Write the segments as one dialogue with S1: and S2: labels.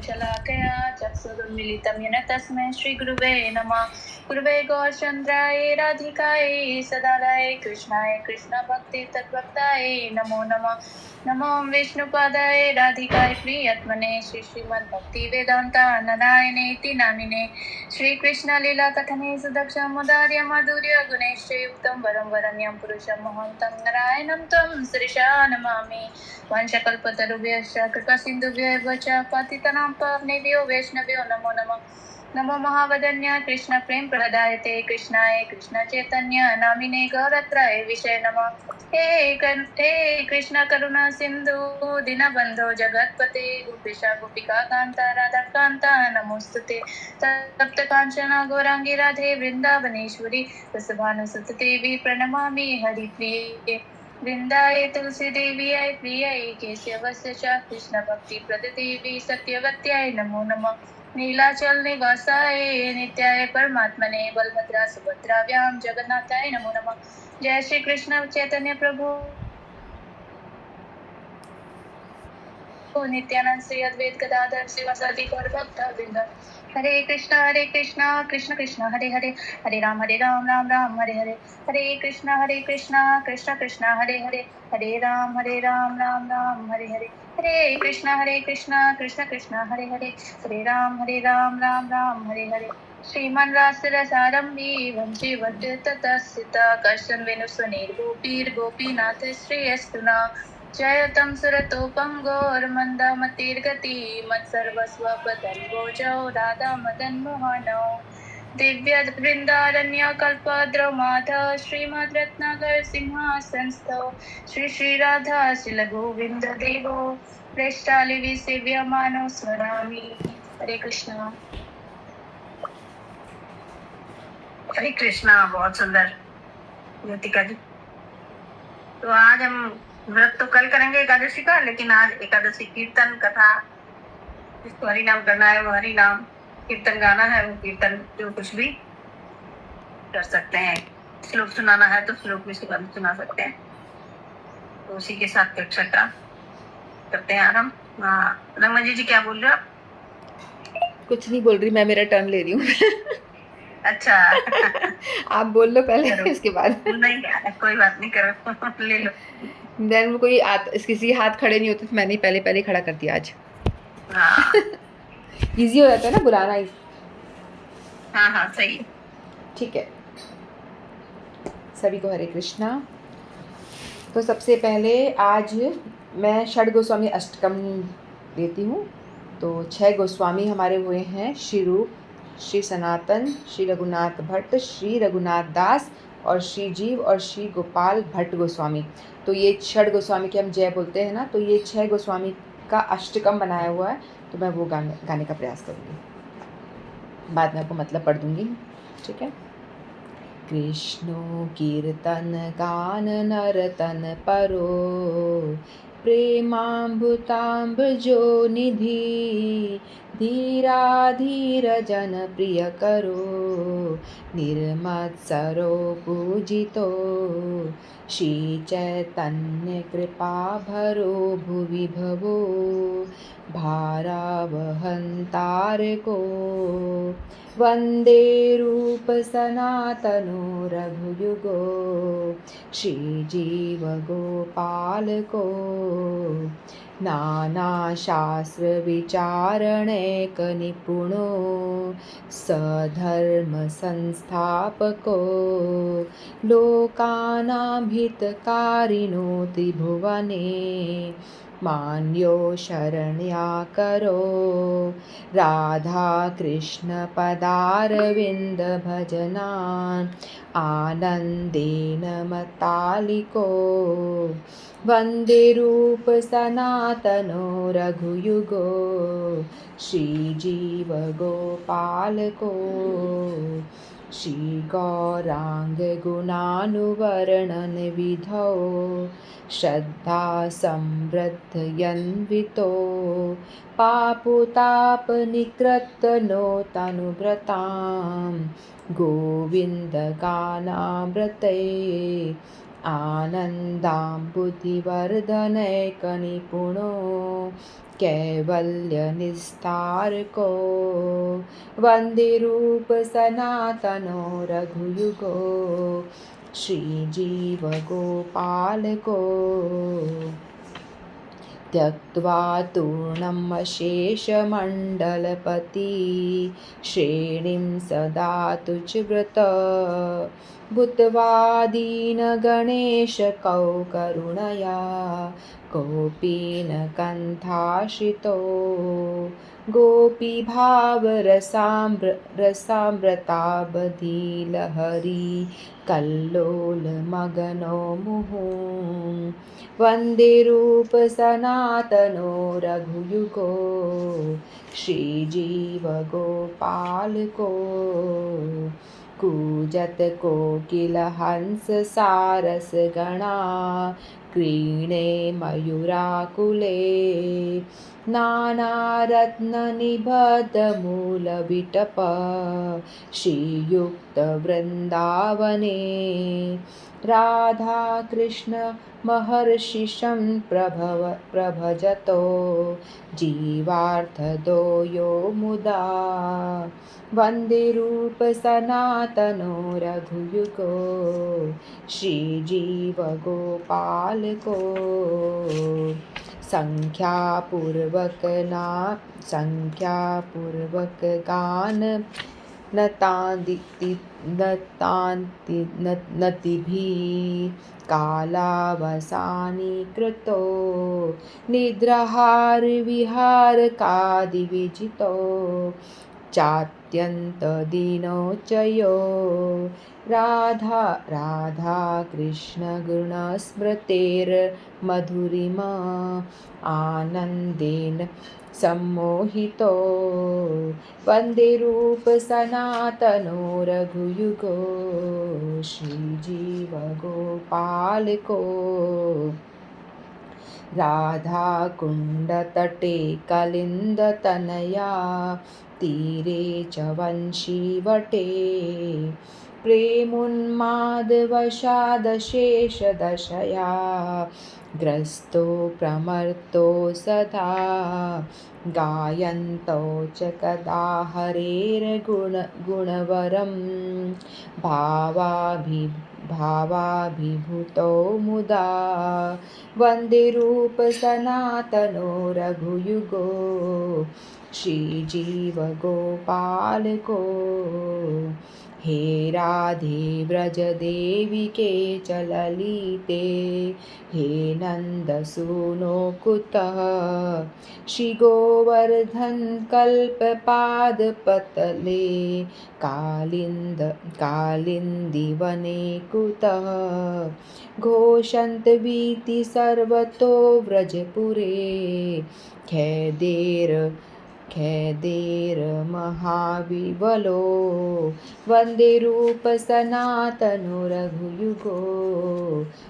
S1: शलाकया चक्षुरुन्मीलितं येन तस्मै श्रीगुरुवे नमः। गुरुवे गौरचन्द्राय राधिकायै सदालय कृष्णाय कृष्णभक्ति तद्भक्ताय नमो नमः। नमो विष्णुपादाय राधिकाय प्रियत्मने श्रीमद्भक्तिवेदान्ता नारायणेति नामिने श्रीकृष्णलीलाकथने सुदक्षमुदार्य माधुर्य गुणैश्चयुक्तं वरं वरण्यं पुरुषं महन्तं नारायणं तं श्रीशा नमामि। वंशकल्पतरुभ्यश्च कृपासिन्धुभ्यः च पतितानां पावनेभ्यो वैष्णव्यो नमो नमः। नमो महावदन्य कृष्ण प्रेम प्रदायते कृष्णाय कृष्ण चैतन्य नामिने गौरत्राय विषय नमः। हे कृष्ण करुणा सिंधु दीनबंधो जगतपते गोपेश गोपिका कांता राधा कांता नमोस्तुते। तप्त कांचना गौरांगी राधे वृंदावनेश्वरी रसभानुसुत देवी प्रणमामि हरिप्रिये। वृंदाय तुलसी देव्याय प्रियाय केशवस्य च कृष्ण भक्ति प्रद देवी सत्यवत्याय नमो नमः। नीलाचल निवासाय नित्याय परमात्मने बलभद्रा सुभद्राभ्यां जगन्नाथाय नमो नमः। जय श्री कृष्ण चैतन्य प्रभु नित्यानंद श्री अद्वैत गदाधर शिवासादि गौर भक्तवृंद। हरे कृष्ण कृष्ण कृष्ण हरे हरे, हरे राम राम राम हरे हरे। हरे कृष्ण कृष्ण कृष्ण हरे हरे, हरे राम राम राम हरे हरे। हरे कृष्ण कृष्ण कृष्ण हरे हरे, हरे राम राम राम हरे हरे। श्रीमन् रासरसारम्भी वंशी वर्तिततस्थिता कर्षन् वेणुस्वनिर्गोपीर्गोपीनाथ श्रेयस्तुना। जयतं सुरतोपं गौरमन्दमतिर्गति मत्सर्वस्वपदन्वोजौ राधा मदन्मोहनौ। दिव्यवृन्दारण्यकल्पद्रौ माधव श्रीमद् रत्नाकर सिंहासनस्थौ श्री श्री राधा शिलगोविन्द देवो प्रेष्ठालिवि सेव्यमानो स्मरामि। हरे कृष्णा।
S2: हरे कृष्णा। बहुत सुंदर ज्योतिका जी। तो आज हम व्रत तो कल करेंगे एकादशी का, लेकिन आज एकादशी कीर्तन कथा, जिसको हरि नाम करना है वो हरि नाम, कीर्तन गाना है वो कीर्तन, जो कुछ भी कर सकते हैं। श्लोक सुनाना है तो श्लोक भी सुना सकते हैं। तो उसी के साथ कक्षा का करते हैं आरम्भ। रंगमंजी जी क्या बोल रहे हो आप?
S3: कुछ नहीं बोल रही मैं, मेरा टर्न ले रही हूँ।
S2: अच्छा।
S3: आप बोल लो पहले, इसके बाद।
S2: नहीं कोई बात नहीं, करो ले लो।
S3: देन कोई किसी हाथ खड़े नहीं होते तो मैंने पहले खड़ा कर दिया आज।
S2: हाँ।
S3: इजी हो जाता है ना बुलाना ही।
S2: हाँ सही है।
S3: ठीक है। सभी को हरे कृष्णा। तो सबसे पहले आज मैं षड गोस्वामी अष्टकम लेती हूँ। तो 6 गोस्वामी हमारे हुए हैं, श्री रूप, श्री सनातन, श्री रघुनाथ भट्ट, श्री रघुनाथ दास और श्री जीव और श्री गोपाल भट्ट गोस्वामी। तो ये षड गोस्वामी के हम जय बोलते हैं ना, तो ये 6 गोस्वामी का अष्टकम बनाया हुआ है। तो मैं वो गाने का प्रयास करूँगी, बाद में आपको मतलब पढ़ दूँगी। ठीक है। कृष्णो कीर्तन गान नरतन परो, प्रेमाम्बुताम्बुजो निधि, धीरा धीर जन प्रिय करो, निर्मत्सरो पूजितो, श्री चैतन्य कृपा भरो भुवि भवो, भारावहन्तारको, वन्दे रूप सनातनो रघुयुगो, श्रीजीव गोपालको, नानाशास्त्र विचारणैक निपुणो, सधर्म संस्थापको, लोकानां हितकारिणो त्रिभुवने, मान्यो शरण्याकरो, राधा कृष्ण पदारविन्द भजनान् आनन्देन मतालिको, वन्दे रूप सनातनो रघुयुगो, श्रीजीव गोपालको, श्री गौरांग गुणानुवर्णन विधौ, श्रद्धा समृद्धयन्वितो, पापुतापनिकृत्तनो तनुभृतां, गोविन्दगानामृते, आनन्दां बुद्धिवर्धनैकनिपुणो, कैवल्य निस्तार को। वंदे रूप सनातनो रघुयुगो श्रीजीव गोपाल को। त्यक्त्वा तूर्णम् अशेषमण्डलपति श्रेणिं सदा तुच्छ्रत। भूत्वा दीनगणेशकौ करुणया कोऽपि न कण्ठाश्रितो। रसामृताबधिलहरी कल्लोलमगनो मुहुः। वन्दे रूप सनातनो रघुयुगो श्रीजीव गोपाल को। कूजत कोकिल हंस सारस गणा क्रीणे मयूराकुले। नानारत्ननिबद्धमूलविटप श्रीयुक्तवृन्दावने। राधा कृष्ण महर्षिशं प्रभजतो जीवार्थदो यो मुदा। वन्दे रूप सनातनो रघुयुगो श्रीजीव गोपाल को। संख्यापूर्वक गान नतिभिः कालावसानी कृतो। निद्राहार विहारकादिविजितो चात्यन्तदीनोच्चयो। राधा कृष्ण गुणस्मृतेर्मधुरिमा आनन्देन सम्मोहितो। वन्दे रूप सनातनो रघुयुगो श्रीजीव गोपाल को। राधा कुण्डतटे कलिन्दतनया तीरे च वंशीवटे। प्रेमोन्मादवशादशेषदशया ग्रस्तो भ्रमर्तो सदा। गायन्तौ च कदा हरेर्गुणवरं भावाभिभूतौ मुदा। वन्दे रूप सनातनो रघुयुगो श्रीजीव गोपाल को। हे राधे व्रज देवी के चललिते हे नंदसूनो कुतः। श्री गोवर्धन कल्पपादपतले कालिंदी कुतः। घोषन्त वीति सर्वतो व्रजपुरे खेदेर महाविबलो। वन्दे रूप सनातनो रघुयुगो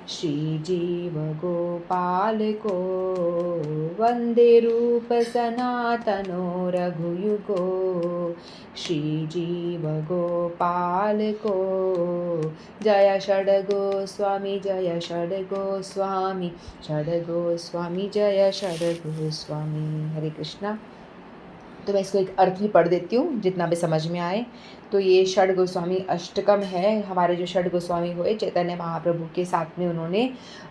S3: श्रीजीव गोपाल को। वन्दे रूप सनातनो रघुयुगो श्रीजीव गोपाल को। जय षड्गोस्वामी जय षड्गोस्वामी षड्गोस्वामी जय षड्गोस्वामी। हरे कृष्णा। तो मैं इसको एक अर्थ भी पढ़ देती हूँ जितना भी समझ में आए। तो ये षड गोस्वामी अष्टकम है। हमारे जो षड गोस्वामी हुए चैतन्य महाप्रभु के साथ में उन्होंने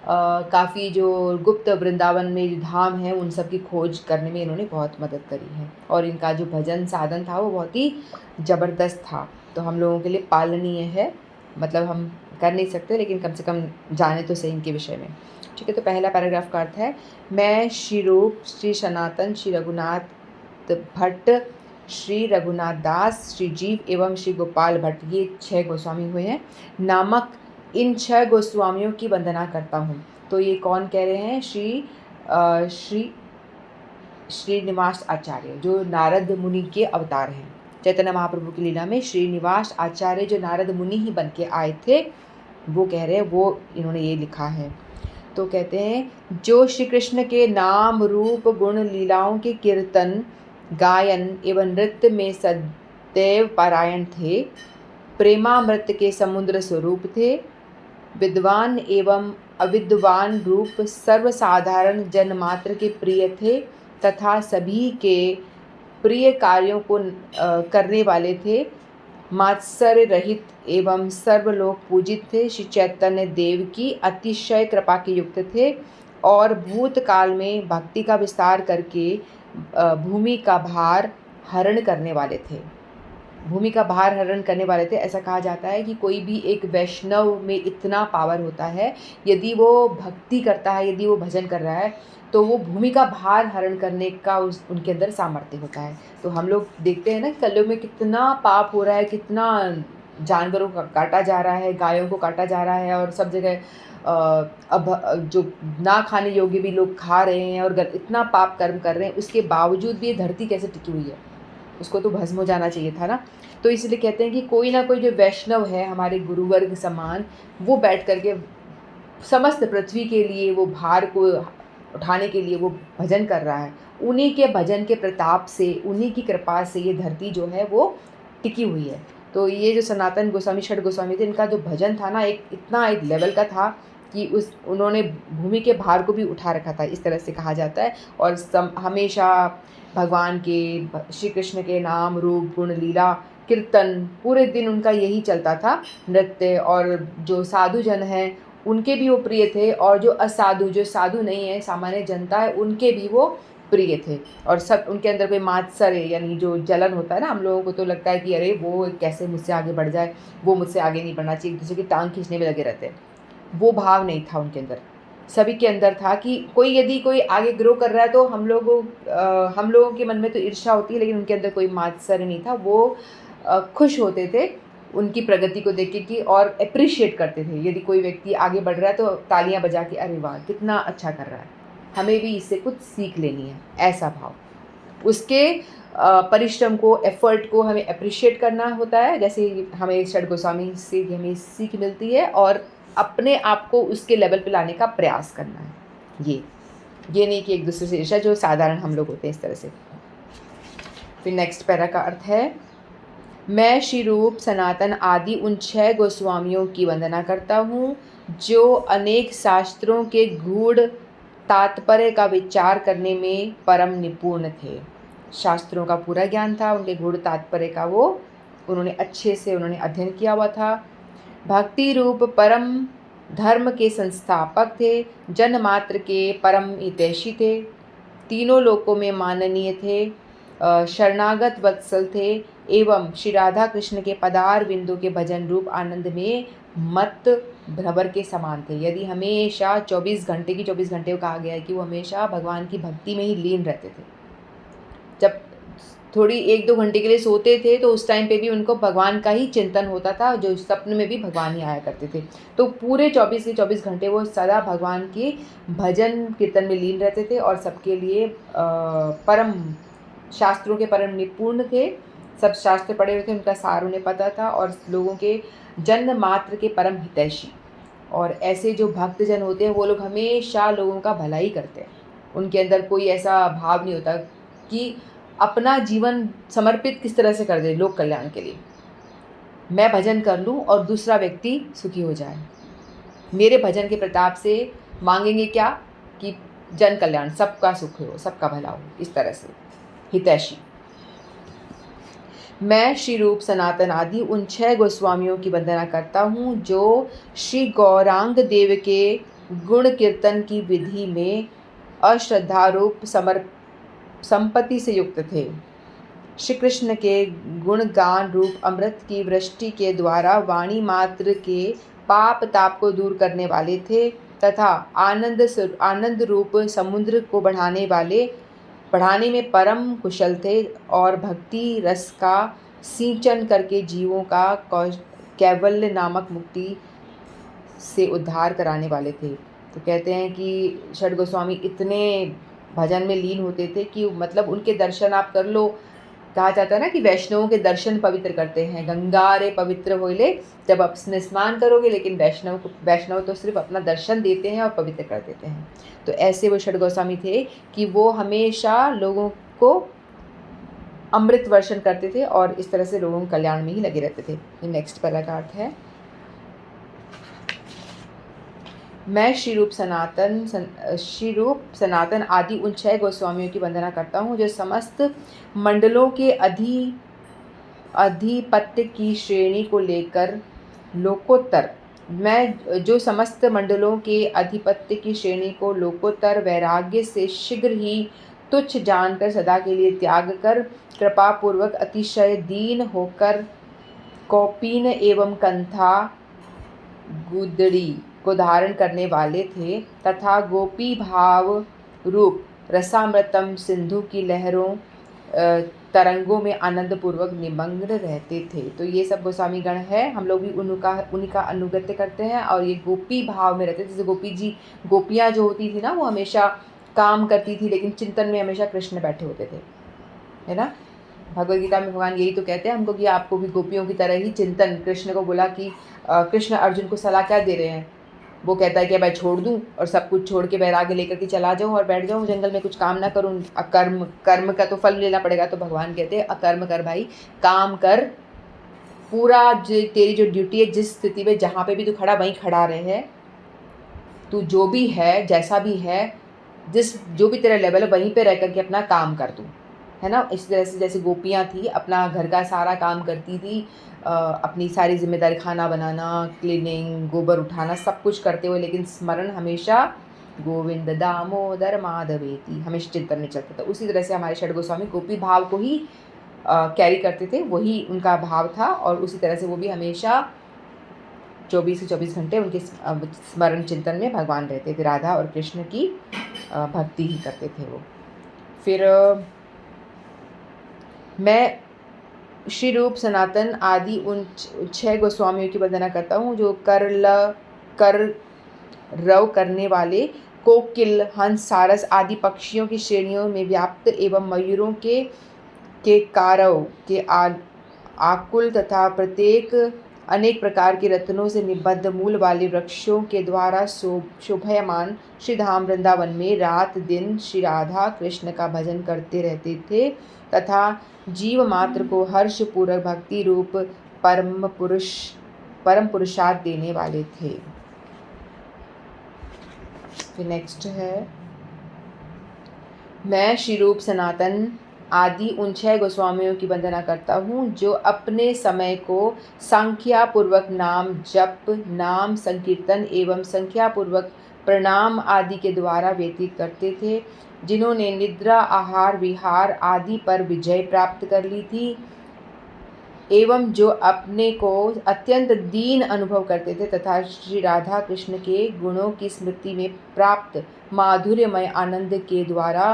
S3: काफ़ी जो गुप्त वृंदावन में जो धाम है उन सब की खोज करने में इन्होंने बहुत मदद करी है। और इनका जो भजन साधन था वो बहुत ही ज़बरदस्त था। तो हम लोगों के लिए पालनीय है। मतलब हम कर नहीं सकते लेकिन कम से कम जाने तो सही इनके विषय में। ठीक है। तो पहला पैराग्राफ का अर्थ है, मैं श्री रूप श्री सनातन श्री रघुनाथ भट्ट श्री रघुनाथ दास श्री जीव एवं श्री गोपाल भट्ट, ये 6 गोस्वामी हुए हैं, नामक इन 6 गोस्वामियों की वंदना करता हूँ। तो ये कौन कह रहे हैं? श्रीनिवास आचार्य जो नारद मुनि के अवतार हैं। चैतन्य महाप्रभु की लीला में श्रीनिवास आचार्य जो नारद मुनि ही बन के आए थे वो कह रहे हैं, वो इन्होंने ये लिखा है। तो कहते हैं, जो श्री कृष्ण के नाम रूप गुण लीलाओं के कीर्तन गायन एवं नृत्य में सदैव पारायण थे, प्रेमामृत के समुद्र स्वरूप थे, विद्वान एवं अविद्वान रूप सर्वसाधारण जनमात्र के प्रिय थे, तथा सभी के प्रिय कार्यों को करने वाले थे। मात्सर्य रहित एवं सर्वलोक पूजित थे। श्री चैतन्य देव की अतिशय कृपा के युक्त थे और भूतकाल में भक्ति का विस्तार करके भूमि का भार हरण करने वाले थे। भूमि का भार हरण करने वाले थे। ऐसा कहा जाता है कि कोई भी एक वैष्णव में इतना पावर होता है, यदि वो भक्ति करता है, यदि वो भजन कर रहा है, तो वो भूमि का भार हरण करने का उनके अंदर सामर्थ्य होता है। तो हम लोग देखते हैं ना कलयुग में कितना पाप हो रहा है, कितना जानवरों का काटा जा रहा है, गायों को काटा जा रहा है और सब जगह अब जो ना खाने योग्य भी लोग खा रहे हैं और इतना पाप कर्म कर रहे हैं, उसके बावजूद भी ये धरती कैसे टिकी हुई है? उसको तो भस्म हो जाना चाहिए था ना। तो इसलिए कहते हैं कि कोई ना कोई जो वैष्णव है हमारे गुरुवर्ग समान, वो बैठ करके समस्त पृथ्वी के लिए वो भार को उठाने के लिए वो भजन कर रहा है। उन्हीं के भजन के प्रताप से, उन्हीं की कृपा से ये धरती जो है वो टिकी हुई है। तो ये जो सनातन गोस्वामी, षड गोस्वामी थे, इनका जो भजन था ना, एक लेवल का था कि उन्होंने भूमि के भार को भी उठा रखा था, इस तरह से कहा जाता है। और हमेशा भगवान के, श्री कृष्ण के नाम, रूप, गुण, लीला, कीर्तन, पूरे दिन उनका यही चलता था, नृत्य। और जो साधु जन हैं उनके भी वो प्रिय थे, और जो असाधु, जो साधु नहीं है, सामान्य जनता है, उनके भी वो प्रिय थे। और सब उनके अंदर कोई मात्सर्य यानी जो जलन होता है ना, हम लोगों को तो लगता है कि अरे वो कैसे मुझसे आगे बढ़ जाए, वो मुझसे आगे नहीं बढ़ना चाहिए, एक दूसरे की टांग खींचने में लगे रहते हैं। वो भाव नहीं था उनके अंदर। सभी के अंदर था कि यदि कोई आगे ग्रो कर रहा है तो हम लोगों के मन में तो ईर्ष्या होती है, लेकिन उनके अंदर कोई मात्सर्य नहीं था। वो खुश होते थे उनकी प्रगति को देख के कि, और अप्रिशिएट करते थे। यदि कोई व्यक्ति आगे बढ़ रहा है तो तालियां बजा के, अरे वाह कितना अच्छा कर रहा है, हमें भी इससे कुछ सीख लेनी है, ऐसा भाव। उसके परिश्रम को, एफर्ट को हमें अप्रिशिएट करना होता है, जैसे हमें षड गोस्वामी से हमें सीख मिलती है, और अपने आप को उसके लेवल पे लाने का प्रयास करना है। ये नहीं कि एक दूसरे से ईर्ष्या, जो साधारण हम लोग होते हैं इस तरह से। फिर नेक्स्ट पैरा का अर्थ है, मैं श्री रूप, सनातन आदि उन 6 गोस्वामियों की वंदना करता हूँ जो अनेक शास्त्रों के गूढ़ तात्पर्य का विचार करने में परम निपुण थे। शास्त्रों का पूरा ज्ञान था, उनके गूढ़ तात्पर्य का उन्होंने अच्छे से अध्ययन किया हुआ था। भक्ति रूप परम धर्म के संस्थापक थे, जन मात्र के परम हितैषी थे, तीनों लोकों में माननीय थे, शरणागत वत्सल थे, एवं श्री राधा कृष्ण के पदार बिंदु के भजन रूप आनंद में मत भ्रमर के समान थे। यदि हमेशा 24 घंटे की 24 घंटे को कहा गया है कि वो हमेशा भगवान की भक्ति में ही लीन रहते थे। जब थोड़ी 1-2 घंटे के लिए सोते थे तो उस टाइम पे भी उनको भगवान का ही चिंतन होता था, जो स्वप्न में भी भगवान ही आया करते थे। तो पूरे 24 के 24 घंटे वो सदा भगवान के भजन कीर्तन में लीन रहते थे, और सबके लिए परम शास्त्रों के परम निपुण थे। सब शास्त्र पढ़े हुए थे, उनका सार उन्हें पता था, और लोगों के जन्म मात्र के परम हितैषी। और ऐसे जो भक्तजन होते हैं वो लोग हमेशा लोगों का भला ही करते हैं। उनके अंदर कोई ऐसा भाव नहीं होता कि अपना जीवन समर्पित किस तरह से कर दे लोक कल्याण के लिए। मैं भजन कर लूं और दूसरा व्यक्ति सुखी हो जाए, मेरे भजन के प्रताप से मांगेंगे क्या कि जन कल्याण, सबका सुख हो, सबका भला हो, इस तरह से हितैषी। मैं श्री रूप, सनातन आदि उन 6 गोस्वामियों की वंदना करता हूँ जो श्री गौरांग देव के गुण कीर्तन की विधि में अश्रद्धारूप संपत्ति से युक्त थे। श्री कृष्ण के गुण गान रूप अमृत की वृष्टि के द्वारा वाणी मात्र के पाप ताप को दूर करने वाले थे, तथा आनंद रूप समुद्र को बढ़ाने में परम कुशल थे, और भक्ति रस का सिंचन करके जीवों का कैवल्य नामक मुक्ति से उद्धार कराने वाले थे। तो कहते हैं कि षड गोस्वामी इतने भजन में लीन होते थे कि मतलब उनके दर्शन आप कर लो। कहा जाता है ना कि वैष्णवों के दर्शन पवित्र करते हैं। गंगा रे पवित्र होइले, जब आप स्नान करोगे, लेकिन वैष्णव तो सिर्फ अपना दर्शन देते हैं और पवित्र कर देते हैं। तो ऐसे वो षड गोस्वामी थे कि वो हमेशा लोगों को अमृत वर्षण करते थे और इस तरह से लोगों के कल्याण में ही लगे रहते थे। नेक्स्ट पहला का अर्थ है, मैं श्री रूप सनातन आदि उन 6 गोस्वामियों की वंदना करता हूँ जो समस्त मंडलों के अधिपत्य की श्रेणी को लेकर लोकोत्तर मैं जो समस्त मंडलों के अधिपत्य की श्रेणी को लोकोत्तर वैराग्य से शीघ्र ही तुच्छ जानकर सदा के लिए त्याग कर कृपा पूर्वक अतिशय दीन होकर कौपीन एवं कंथा गुदड़ी को धारण करने वाले थे तथा गोपी भाव रूप रसामृतम सिंधु की लहरों तरंगों में आनंद पूर्वक निमग्न रहते थे। तो ये सब गोस्वामी गण है, हम लोग भी उन्हीं का अनुगत्य करते हैं और ये गोपी भाव में रहते थे। जैसे गोपियाँ जो होती थी ना, वो हमेशा काम करती थी लेकिन चिंतन में हमेशा कृष्ण बैठे होते थे, है ना। भगवद गीता में भगवान यही तो कहते हैं हमको कि आपको भी गोपियों की तरह ही चिंतन। कृष्ण को बोला कि कृष्ण अर्जुन को सलाह क्या दे रहे हैं, वो कहता है कि मैं छोड़ दूं और सब कुछ छोड़ के वैराग्य लेकर के चला जाऊं और बैठ जाऊं जंगल में, कुछ काम ना करूं, कर्म का तो फल लेना पड़ेगा। तो भगवान कहते हैं अकर्म कर भाई, काम कर पूरा, तेरी जो ड्यूटी है, जिस स्थिति में जहाँ पे भी तू खड़ा वहीं खड़ा रहे, तू जो भी है जैसा भी है, जो भी तेरा लेवल है वहीं पे रह करके अपना काम कर तू, है ना। इस तरह से जैसे गोपियाँ थी अपना घर का सारा काम करती थी, अपनी सारी जिम्मेदारी, खाना बनाना, क्लीनिंग, गोबर उठाना, सब कुछ करते हुए लेकिन स्मरण हमेशा गोविंद दामोदर माधवेति, हमेशा चिंतन में चलता था। उसी तरह से हमारे षड गोस्वामी गोपी भाव को ही कैरी करते थे, वही उनका भाव था और उसी तरह से वो भी हमेशा 24 से 24 घंटे उनके स्मरण चिंतन में भगवान रहते थे। राधा और कृष्ण की भक्ति ही करते थे वो। फिर मैं श्री रूप सनातन आदि उन 6 गोस्वामियों की वंदना करता हूँ जो रव करने वाले कोकिल, हंस, सारस आदि पक्षियों की श्रेणियों में व्याप्त एवं मयूरों के कारव के आकुल तथा प्रत्येक अनेक प्रकार के रत्नों से निबद्ध मूल वाले वृक्षों के द्वारा शोभयमान श्री धाम वृंदावन में रात दिन श्री राधा कृष्ण का भजन करते रहते थे तथा जीव मात्र को हर्ष पूर्वक भक्ति रूप परम पुरुषार्थ देने वाले थे। फिर नेक्स्ट है, मैं श्री रूप सनातन आदि उन 6 गोस्वामियों की वंदना करता हूँ जो अपने समय को संख्या पूर्वक नाम जप, नाम संकीर्तन एवं संख्या पूर्वक प्रणाम आदि के द्वारा व्यतीत करते थे, जिन्होंने निद्रा, आहार, विहार आदि पर विजय प्राप्त कर ली थी एवं जो अपने को अत्यंत दीन अनुभव करते थे तथा श्री राधा कृष्ण के गुणों की स्मृति में प्राप्त माधुर्यमय आनंद के द्वारा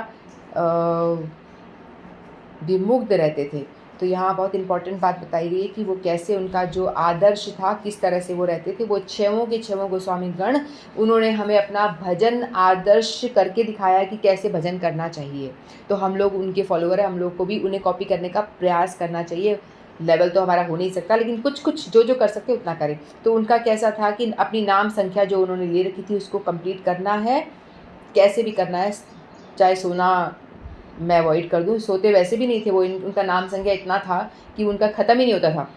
S3: विमुग्ध रहते थे। तो यहाँ बहुत इंपॉर्टेंट बात बताई गई है कि वो कैसे, उनका जो आदर्श था, किस तरह से वो रहते थे। वो 6 गोस्वामी गण, उन्होंने हमें अपना भजन आदर्श करके दिखाया कि कैसे भजन करना चाहिए। तो हम लोग उनके फॉलोअर हैं, हम लोग को भी उन्हें कॉपी करने का प्रयास करना चाहिए। लेवल तो हमारा हो नहीं सकता लेकिन कुछ जो कर सकते उतना करें। तो उनका कैसा था कि अपनी नाम संख्या जो उन्होंने ले रखी थी उसको कंप्लीट करना है, कैसे भी करना है। चाहे सोना मैं अवॉइड कर दूँ, सोते वैसे भी नहीं थे वो, उनका नाम संख्या इतना था कि उनका ख़त्म ही नहीं होता था,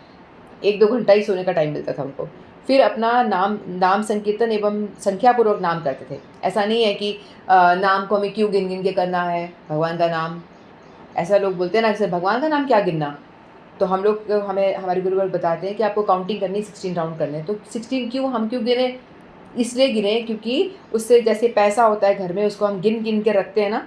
S3: 1-2 घंटा ही सोने का टाइम मिलता था उनको। फिर अपना नाम संकीर्तन एवं संख्यापूर्वक नाम करते थे। ऐसा नहीं है कि नाम को हमें क्यों गिन गिन के करना है, भगवान का नाम, ऐसा लोग बोलते हैं ना, जैसे भगवान का नाम क्या गिनना। तो हम लोग, हमें हमारे गुरुवर बताते हैं कि आपको काउंटिंग करनी, 16 राउंड करने। तो 16 हम क्यों गिने, इसलिए गिने क्योंकि उससे जैसे पैसा होता है घर में, उसको हम गिन गिन के रखते हैं ना,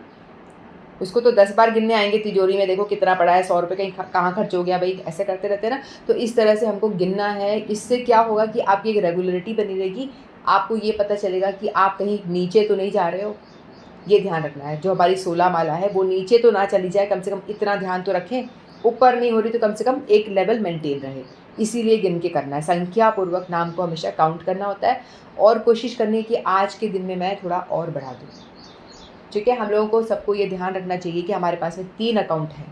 S3: उसको तो 10 बार गिनने आएंगे तिजोरी में, देखो कितना पड़ा है, 100 रुपये कहीं कहाँ खर्च हो गया भाई, ऐसे करते रहते हैं ना। तो इस तरह से हमको गिनना है। इससे क्या होगा कि आपकी एक रेगुलरिटी बनी रहेगी, आपको ये पता चलेगा कि आप कहीं नीचे तो नहीं जा रहे हो। ये ध्यान रखना है। जो हमारी 16 माला है वो नीचे तो ना चली जाए, कम से कम इतना ध्यान तो रखें। ऊपर नहीं हो रही तो कम से कम एक लेवल मेंटेन रहे, इसीलिए गिन के करना है। संख्या पूर्वक नाम को हमेशा काउंट करना होता है और कोशिश करनी है कि आज के दिन में मैं थोड़ा और बढ़ा दूँ। ठीक है, हम लोगों को सबको ये ध्यान रखना चाहिए कि हमारे पास में 3 अकाउंट हैं।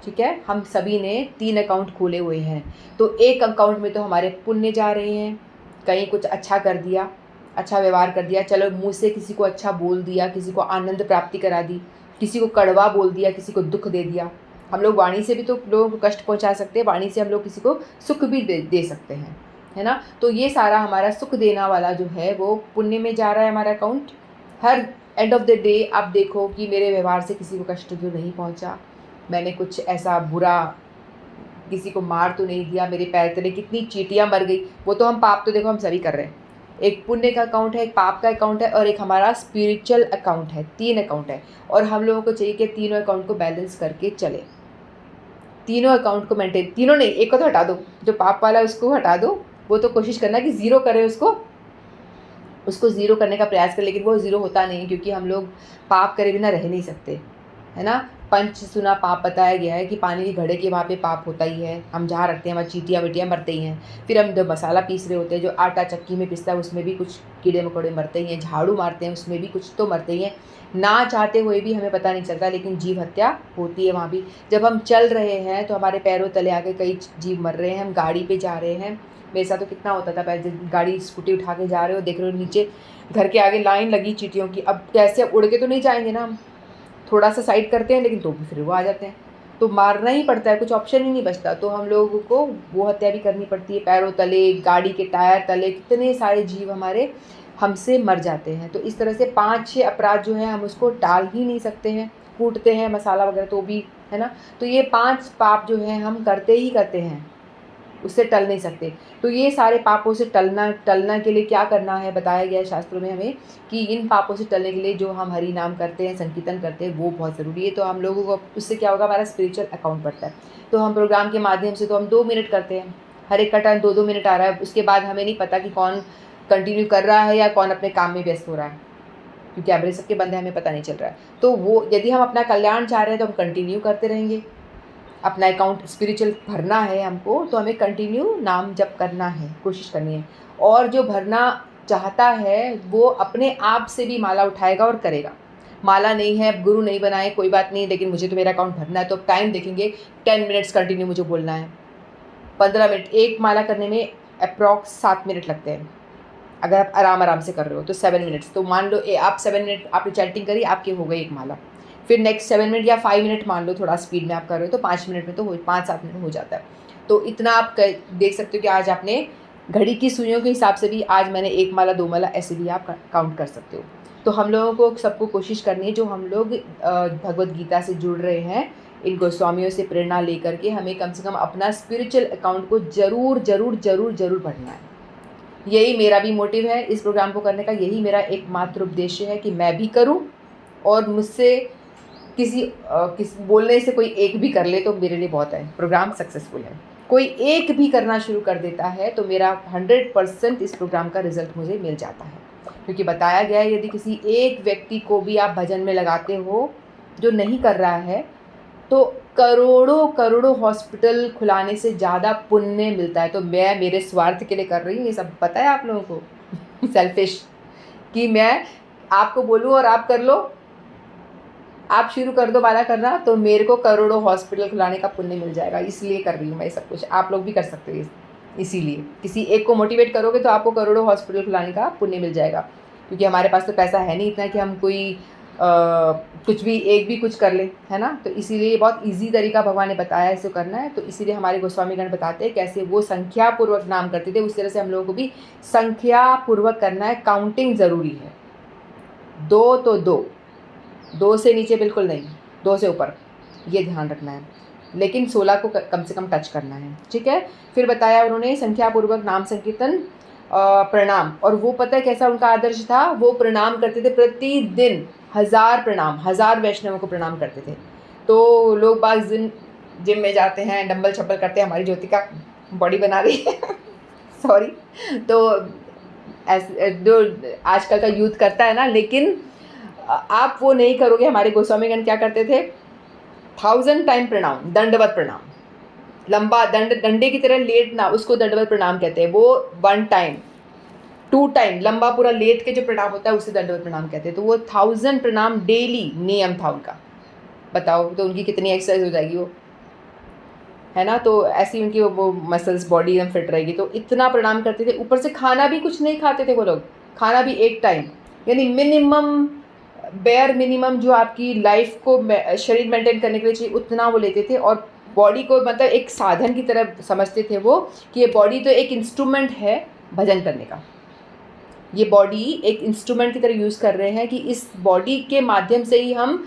S3: ठीक है, हम सभी ने 3 अकाउंट खोले हुए हैं। तो एक अकाउंट में तो हमारे पुण्य जा रहे हैं, कहीं कुछ अच्छा कर दिया, अच्छा व्यवहार कर दिया, चलो मुँह से किसी को अच्छा बोल दिया, किसी को आनंद प्राप्ति करा दी, किसी को कड़वा बोल दिया, किसी को दुख दे दिया। हम लोग वाणी से भी तो लोगों को कष्ट पहुंचा सकते हैं, वाणी से हम लोग किसी को सुख भी दे सकते हैं। है ना। तो ये सारा हमारा सुख देना वाला जो है वो पुण्य में जा रहा है हमारा account. Her end of the day आप देखो कि मेरे व्यवहार से किसी को कष्ट तो नहीं पहुंचा, मैंने कुछ ऐसा बुरा किसी को मार तो नहीं दिया, मेरे पैर तले कितनी चींटियां मर गई। वो तो हम पाप तो देखो हम सभी कर रहे हैं। एक पुण्य का अकाउंट है, एक पाप का अकाउंट है और एक हमारा स्पिरिचुअल अकाउंट है। 3 अकाउंट है और हम लोगों को चाहिए कि तीनों अकाउंट को बैलेंस करके चले। तीनों अकाउंट को मेंटेन, तीनों नहीं, एक को तो हटा दो, जो पाप वाला है उसको हटा दो। वो तो कोशिश करना कि ज़ीरो करें उसको ज़ीरो करने का प्रयास करें, लेकिन वो ज़ीरो होता नहीं क्योंकि हम लोग पाप करे बिना रह नहीं सकते, है ना। पंच सुना पाप बताया गया है कि पानी की घड़े के वहाँ पे पाप होता ही है। हम जहाँ रखते हैं वहाँ चींटियाँ बेटियाँ मरते ही हैं। फिर हम जो मसाला पीस रहे होते हैं, जो आटा चक्की में पिसता है उसमें भी कुछ कीड़े मकोड़े मरते ही हैं। झाड़ू मारते हैं उसमें भी कुछ तो मरते ही हैं, ना चाहते हुए भी हमें पता नहीं चलता, लेकिन जीव हत्या होती है वहाँ भी। जब हम चल रहे हैं तो हमारे पैरों तले आके कई जीव मर रहे हैं। हम गाड़ी पे जा रहे हैं, मेरे साथ तो कितना होता था, पहले गाड़ी स्कूटी उठा के जा रहे हो, देख रहे हो नीचे घर के आगे लाइन लगी चींटियों की। अब कैसे, अब उड़ के तो नहीं जाएंगे ना हम, थोड़ा सा साइड करते हैं लेकिन तो भी फिर वो आ जाते हैं, तो मारना ही पड़ता है, कुछ ऑप्शन ही नहीं बचता। तो हम लोगों को वो हत्या भी करनी पड़ती है। पैरों तले, गाड़ी के टायर तले कितने सारे जीव हमारे हमसे मर जाते हैं। तो इस तरह से 5-6 अपराध जो है हम उसको टाल ही नहीं सकते हैं। कूटते हैं मसाला वगैरह तो भी, है ना। तो ये 5 पाप जो है हम करते ही करते हैं, उससे टल नहीं सकते। तो ये सारे पापों से टलना के लिए क्या करना है बताया गया है शास्त्रों में हमें, कि इन पापों से टलने के लिए जो हम हरि नाम करते हैं, संकीर्तन करते हैं, वो बहुत ज़रूरी है। तो हम लोगों को उससे क्या होगा, हमारा स्पिरिचुअल अकाउंट बढ़ता है। तो हम प्रोग्राम के माध्यम से तो हम 2 मिनट करते हैं, हर एक का टर्न 2-2 मिनट आ रहा है। उसके बाद हमें नहीं पता कि कौन कंटिन्यू कर रहा है या कौन अपने काम में व्यस्त हो रहा है, क्योंकि कैमरे सबके बंद है, हमें पता नहीं चल रहा है। तो वो यदि हम अपना कल्याण चाह रहे हैं तो हम कंटिन्यू करते रहेंगे। अपना अकाउंट स्पिरिचुअल भरना है हमको, तो हमें कंटिन्यू नाम जप करना है, कोशिश करनी है। और जो भरना चाहता है वो अपने आप से भी माला उठाएगा और करेगा। माला नहीं है, गुरु नहीं बनाए, कोई बात नहीं, लेकिन मुझे तो मेरा अकाउंट भरना है, तो टाइम देखेंगे 10 मिनट्स कंटिन्यू मुझे बोलना है, 15 मिनट। एक माला करने में अप्रॉक्स 7 मिनट लगते हैं। अगर आप आराम से कर रहे हो तो 7 मिनट्स। तो मान लो आप 7 मिनट आपने चैंटिंग करी, आपकी हो गई एक माला। फिर नेक्स्ट 7 मिनट या 5 मिनट मान लो, थोड़ा स्पीड में आप कर रहे हो तो 5 मिनट में तो 5-7 मिनट हो जाता है। तो इतना आप देख सकते हो कि आज आपने घड़ी की सुइयों के हिसाब से भी आज मैंने 1 माला 2 माला ऐसे भी आप काउंट कर सकते हो। तो हम लोगों को सबको कोशिश करनी है, जो हम लोग भगवद गीता से जुड़ रहे हैं, इन गोस्वामियों से प्रेरणा लेकर के हमें कम से कम अपना स्पिरिचुअल अकाउंट को ज़रूर बढ़ना है। यही मेरा भी मोटिव है इस प्रोग्राम को करने का, यही मेरा एकमात्र उद्देश्य है कि मैं भी करूं और मुझसे किसी बोलने से कोई एक भी कर ले तो मेरे लिए बहुत है, प्रोग्राम सक्सेसफुल है। कोई एक भी करना शुरू कर देता है तो मेरा 100% इस प्रोग्राम का रिजल्ट मुझे मिल जाता है, क्योंकि बताया गया है यदि किसी एक व्यक्ति को भी आप भजन में लगाते हो जो नहीं कर रहा है, तो करोड़ों हॉस्पिटल खुलाने से ज़्यादा पुण्य मिलता है। तो मैं मेरे स्वार्थ के लिए कर रही हूँ, ये सब पता है आप लोगों को सेल्फिश, कि मैं आपको बोलूँ और आप कर लो, आप शुरू कर दो माला करना, तो मेरे को करोड़ों हॉस्पिटल खुलाने का पुण्य मिल जाएगा। इसलिए कर रही हूँ मैं सब कुछ, आप लोग भी कर सकते हो। इसीलिए किसी एक को मोटिवेट करोगे तो आपको करोड़ों हॉस्पिटल खुलाने का पुण्य मिल जाएगा, क्योंकि हमारे पास तो पैसा है नहीं इतना कि हम कोई कुछ भी एक भी कुछ कर ले, है ना। तो इसीलिए बहुत इजी तरीका भगवान ने बताया है इसको करना है। तो इसीलिए हमारे गोस्वामीगण बताते हैं कैसे वो संख्या पूर्वक नाम करते थे, उस तरह से हम लोगों को भी संख्या पूर्वक करना है। काउंटिंग ज़रूरी है, 2 तो 2 से नीचे बिल्कुल नहीं, 2 से ऊपर, ये ध्यान रखना है, लेकिन 16 को कम से कम टच करना है, ठीक है। फिर बताया उन्होंने संख्या पूर्वक नाम संकीर्तन, प्रणाम। और वो पता है कैसा उनका आदर्श था, वो प्रणाम करते थे प्रतिदिन 1000 प्रणाम, 1000 वैष्णवों को प्रणाम करते थे। तो लोग बाग जिम में जाते हैं, डंबल छप्पल करते हैं, हमारी ज्योति का बॉडी बना रही है सॉरी। तो जो आजकल का यूथ करता है ना, लेकिन आप वो नहीं करोगे। हमारे गोस्वामीगण क्या करते थे, 1000 टाइम प्रणाम, दंडवत प्रणाम, लंबा डंडे की तरह लेटना, उसको दंडवत प्रणाम कहते हैं। वो 1 टाइम 2 टाइम लंबा पूरा लेट के जो प्रणाम होता है उसे दंडवत प्रणाम कहते हैं। तो वो 1000 प्रणाम डेली नियम था उनका। बताओ तो उनकी कितनी एक्सरसाइज हो जाएगी वो, है ना। तो ऐसी उनकी वो मसल्स बॉडी एकदम फिट रहेगी। तो इतना प्रणाम करते थे, ऊपर से खाना भी कुछ नहीं खाते थे वो लोग, खाना भी 1 टाइम, यानी मिनिमम बेयर मिनिमम जो आपकी लाइफ को शरीर मेंटेन करने के लिए चाहिए उतना वो लेते थे। और बॉडी को मतलब एक साधन की तरह समझते थे वो, कि ये बॉडी तो एक इंस्ट्रूमेंट है भजन करने का। ये बॉडी एक इंस्ट्रूमेंट की तरह यूज़ कर रहे हैं कि इस बॉडी के माध्यम से ही हम,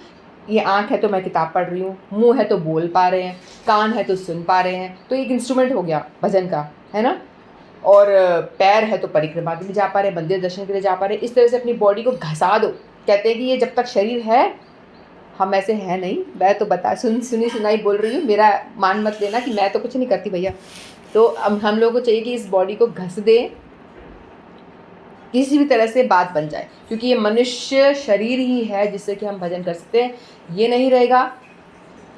S3: ये आँख है तो मैं किताब पढ़ रही हूँ, मुँह है तो बोल पा रहे हैं, कान है तो सुन पा रहे हैं, तो एक इंस्ट्रूमेंट हो गया भजन का, है ना। और पैर है तो परिक्रमा के लिए जा पा रहे हैं, मंदिर दर्शन के लिए जा पा रहे हैं। इस तरह से अपनी बॉडी को घसा दो। कहते हैं कि ये जब तक शरीर है, हम ऐसे हैं नहीं, मैं तो सुनी सुनाई बोल रही हूँ, मेरा मान मत लेना कि मैं तो कुछ नहीं करती भैया। तो हम लोगों को चाहिए कि इस बॉडी को घस दें, किसी भी तरह से बात बन जाए, क्योंकि ये मनुष्य शरीर ही है जिससे कि हम भजन कर सकते हैं। ये नहीं रहेगा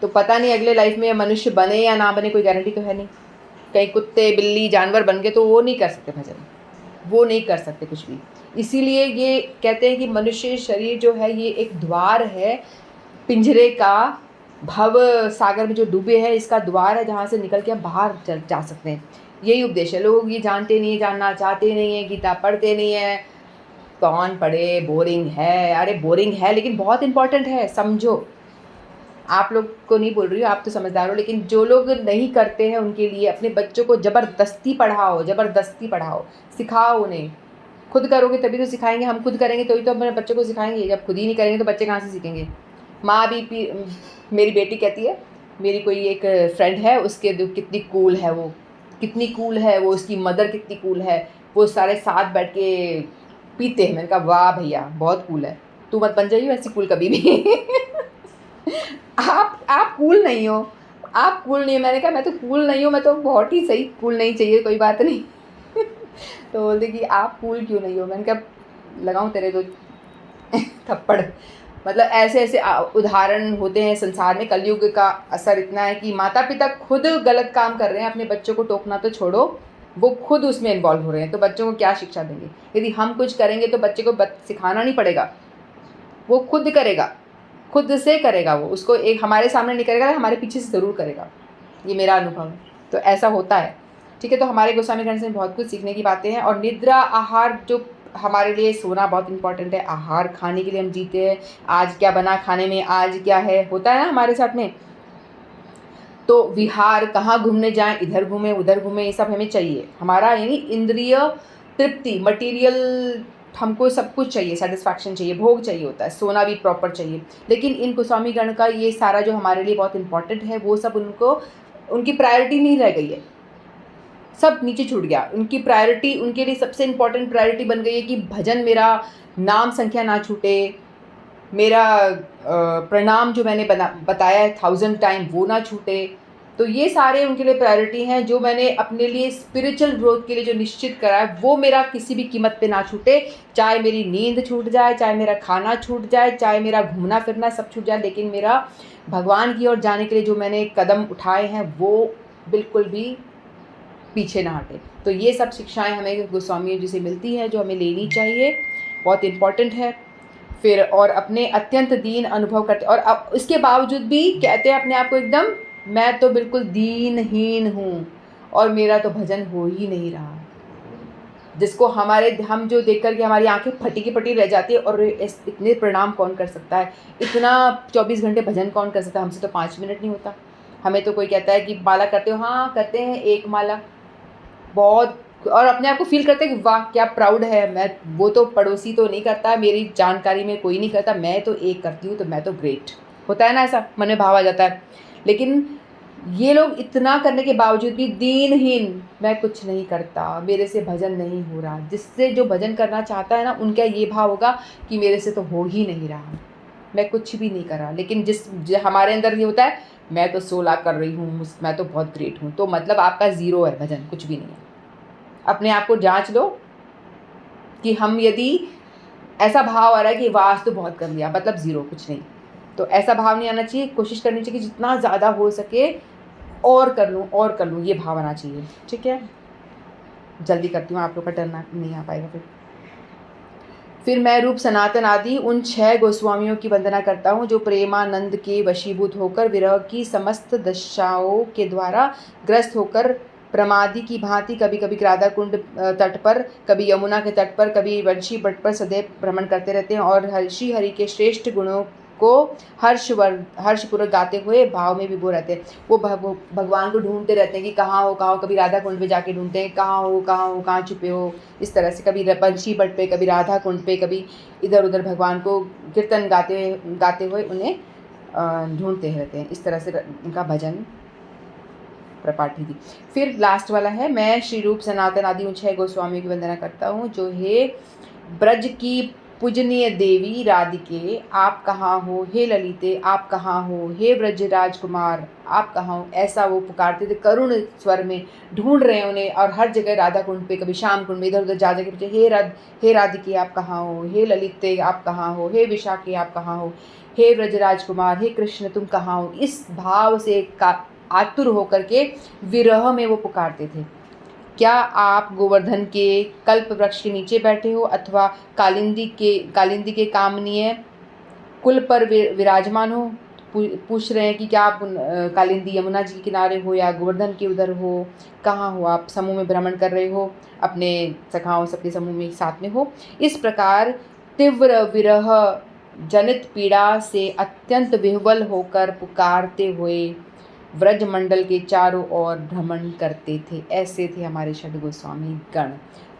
S3: तो पता नहीं अगले लाइफ में मनुष्य बने या ना बने, कोई गारंटी तो है नहीं। कहीं कुत्ते बिल्ली जानवर बन गए तो वो नहीं कर सकते भजन, वो नहीं कर सकते कुछ भी। इसीलिए ये कहते हैं कि मनुष्य शरीर जो है ये एक द्वार है पिंजरे का, भव सागर में जो डूबे हैं इसका द्वार है, जहाँ से निकल के हम बाहर जा सकते हैं। यही उपदेश है। लोग ये जानते नहीं है, जानना चाहते नहीं है, गीता पढ़ते नहीं है। कौन पढ़े, बोरिंग है। अरे बोरिंग है लेकिन बहुत इंपॉर्टेंट है, समझो। आप लोग को नहीं बोल रही हूँ, आप तो समझदार हो, लेकिन जो लोग नहीं करते हैं उनके लिए अपने बच्चों को ज़बरदस्ती पढ़ाओ, ज़बरदस्ती पढ़ाओ, सिखाओ उन्हें। खुद करोगे तभी तो सिखाएंगे, हम खुद करेंगे तो अपने बच्चों को सिखाएंगे। जब खुद ही नहीं करेंगे तो बच्चे कहाँ से सीखेंगे। माँ भी मेरी बेटी कहती है, मेरी कोई एक फ्रेंड है, उसके कितनी कूल है वो, कितनी कूल है वो, उसकी मदर कितनी कूल है, वो सारे साथ बैठ के पीते हैं। मैंने कहा वाह भैया बहुत कूल है, तू मत बन जाइए ऐसी कूल कभी भी। आप कूल नहीं हो, आप कूल नहीं हो। मैंने कहा मैं तो कूल नहीं हूँ, मैं तो बहुत ही सही, कूल नहीं चाहिए कोई बात नहीं। तो बोलते कि आप कूल क्यों नहीं हो। मैंने कहा लगाऊं तेरे तो थप्पड़। मतलब ऐसे ऐसे उदाहरण होते हैं संसार में। कलयुग का असर इतना है कि माता पिता खुद गलत काम कर रहे हैं, अपने बच्चों को टोकना तो छोड़ो, वो खुद उसमें इन्वॉल्व हो रहे हैं, तो बच्चों को क्या शिक्षा देंगे। यदि हम कुछ करेंगे तो बच्चे को सिखाना नहीं पड़ेगा, वो खुद करेगा, खुद से करेगा। वो उसको एक हमारे सामने नहीं करेगा, हमारे पीछे से ज़रूर करेगा। ये मेरा अनुभव है, तो ऐसा होता है। ठीक है, तो हमारे गोस्वामी ग्रंथ से बहुत कुछ सीखने की बातें हैं। और निद्रा आहार, जो हमारे लिए सोना बहुत इंपॉर्टेंट है। आहार खाने के लिए हम जीते हैं, आज क्या बना खाने में, आज क्या है, होता है ना हमारे साथ में। तो विहार, कहाँ घूमने जाएं, इधर घूमें उधर घूमें, ये सब हमें चाहिए। हमारा यानी इंद्रिय तृप्ति, मटेरियल, हमको सब कुछ चाहिए, सेटिस्फैक्शन चाहिए, भोग चाहिए होता है, सोना भी प्रॉपर चाहिए। लेकिन इन गोस्वामी गण का ये सारा जो हमारे लिए बहुत इंपॉर्टेंट है, वो सब उनकी प्रायोरिटी नहीं रह गई है, सब नीचे छूट गया। उनकी प्रायोरिटी, उनके लिए सबसे इम्पॉर्टेंट प्रायोरिटी बन गई है कि भजन, मेरा नाम संख्या ना छूटे, मेरा प्रणाम जो मैंने बताया है 1000 टाइम वो ना छूटे। तो ये सारे उनके लिए प्रायोरिटी हैं। जो मैंने अपने लिए स्पिरिचुअल ग्रोथ के लिए जो निश्चित करा है, वो मेरा किसी भी कीमत पे ना छूटे। चाहे मेरी नींद छूट जाए, चाहे मेरा खाना छूट जाए, चाहे मेरा घूमना फिरना सब छूट जाए, लेकिन मेरा भगवान की ओर जाने के लिए जो मैंने कदम उठाए हैं वो बिल्कुल भी पीछे ना हटे। तो ये सब शिक्षाएं हमें गोस्वामी जी से मिलती हैं, जो हमें लेनी चाहिए, बहुत इम्पॉर्टेंट है। फिर और अपने अत्यंत दीन अनुभव करते, और अब इसके बावजूद भी कहते हैं अपने आप को एकदम, मैं तो बिल्कुल दीनहीन हूँ और मेरा तो भजन हो ही नहीं रहा। जिसको हम जो देख कर के हमारी आंखें फटी की फटी रह जाती है, और इतने प्रणाम कौन कर सकता है, इतना 24 घंटे भजन कौन कर सकता है। हमसे तो 5 मिनट नहीं होता। हमें तो कोई कहता है कि माला करते हो, हाँ करते हैं, एक माला बहुत, और अपने आप को फील करते हैं कि वाह क्या प्राउड है मैं, वो तो पड़ोसी तो नहीं करता, मेरी जानकारी में कोई नहीं करता, मैं तो एक करती हूँ, तो मैं तो ग्रेट। होता है ना ऐसा, मन में भाव आ जाता है। लेकिन ये लोग इतना करने के बावजूद भी दीनहीन, मैं कुछ नहीं करता, मेरे से भजन नहीं हो रहा। जिससे जो भजन करना चाहता है ना, उनका ये भाव होगा कि मेरे से तो हो ही नहीं रहा, मैं कुछ भी नहीं कर रहा। लेकिन हमारे अंदर ये होता है, मैं तो 16 कर रही हूँ, मैं तो बहुत ग्रेट हूँ, तो मतलब आपका ज़ीरो है भजन, कुछ भी नहीं है। अपने आप को जांच लो कि हम यदि ऐसा भाव आ रहा है कि वाह तो बहुत कर लिया, मतलब ज़ीरो, कुछ नहीं, तो ऐसा भाव नहीं आना चाहिए। कोशिश करनी चाहिए कि जितना ज़्यादा हो सके और कर लूँ, ये भाव आना चाहिए। ठीक है, जल्दी करती हूँ, आप लोग का टर्न नहीं आ पाएगा। फिर मैं रूप सनातन आदि उन 6 गोस्वामियों की वंदना करता हूँ, जो प्रेमानंद के वशीभूत होकर विरह की समस्त दशाओं के द्वारा ग्रस्त होकर प्रमादी की भांति कभी कभी राधा कुंड तट पर, कभी यमुना के तट पर, कभी वंशी बट पर सदैव भ्रमण करते रहते हैं, और श्री हरि के श्रेष्ठ गुणों को हर्षपूर्वक गाते हुए भाव में विभोर रहते हैं। वो भगवान को ढूंढते रहते हैं कि कहाँ हो, कभी राधा कुंड पे जाके ढूंढते हैं कहाँ हो, कहाँ छुपे हो। इस तरह से कभी पंछी बट पे, कभी राधा कुंड पे, कभी इधर उधर भगवान को कीर्तन गाते हुए उन्हें ढूंढते रहते हैं। इस तरह से उनका भजन प्रपाठी थी। फिर लास्ट वाला है, मैं श्री रूप सनातन आदि उन 6 गोस्वामियों की वंदना करता हूँ, जो हे ब्रज की पूजनीय देवी राधिके आप कहाँ हो, हे ललिते आप कहाँ हो, हे ब्रज राजकुमार आप कहाँ हो। ऐसा वो पुकारते थे करुण स्वर में, ढूंढ रहे हैं उन्हें। और हर जगह राधा कुंड पे, कभी श्याम कुंड में, इधर उधर जा के पूछे हे राधिके आप कहाँ हो, हे ललिते आप कहाँ हो, हे विशाखे आप कहाँ हो, हे ब्रज राजकुमार, हे कृष्ण तुम कहाँ हो। इस भाव से आतुर होकर के विरह में वो पुकारते थे। क्या आप गोवर्धन के कल्प वृक्ष के नीचे बैठे हो अथवा कालिंदी के कामनीय कुल पर विराजमान हो? पूछ रहे हैं कि क्या आप कालिंदी यमुना जी के किनारे हो या गोवर्धन के उधर हो, कहाँ हो आप? समूह में भ्रमण कर रहे हो, अपने सखाओं सबके समूह में साथ में हो। इस प्रकार तीव्र विरह जनित पीड़ा से अत्यंत विह्वल होकर पुकारते हुए व्रज मंडल के चारों ओर भ्रमण करते थे। ऐसे थे हमारे षड गोस्वामी गण।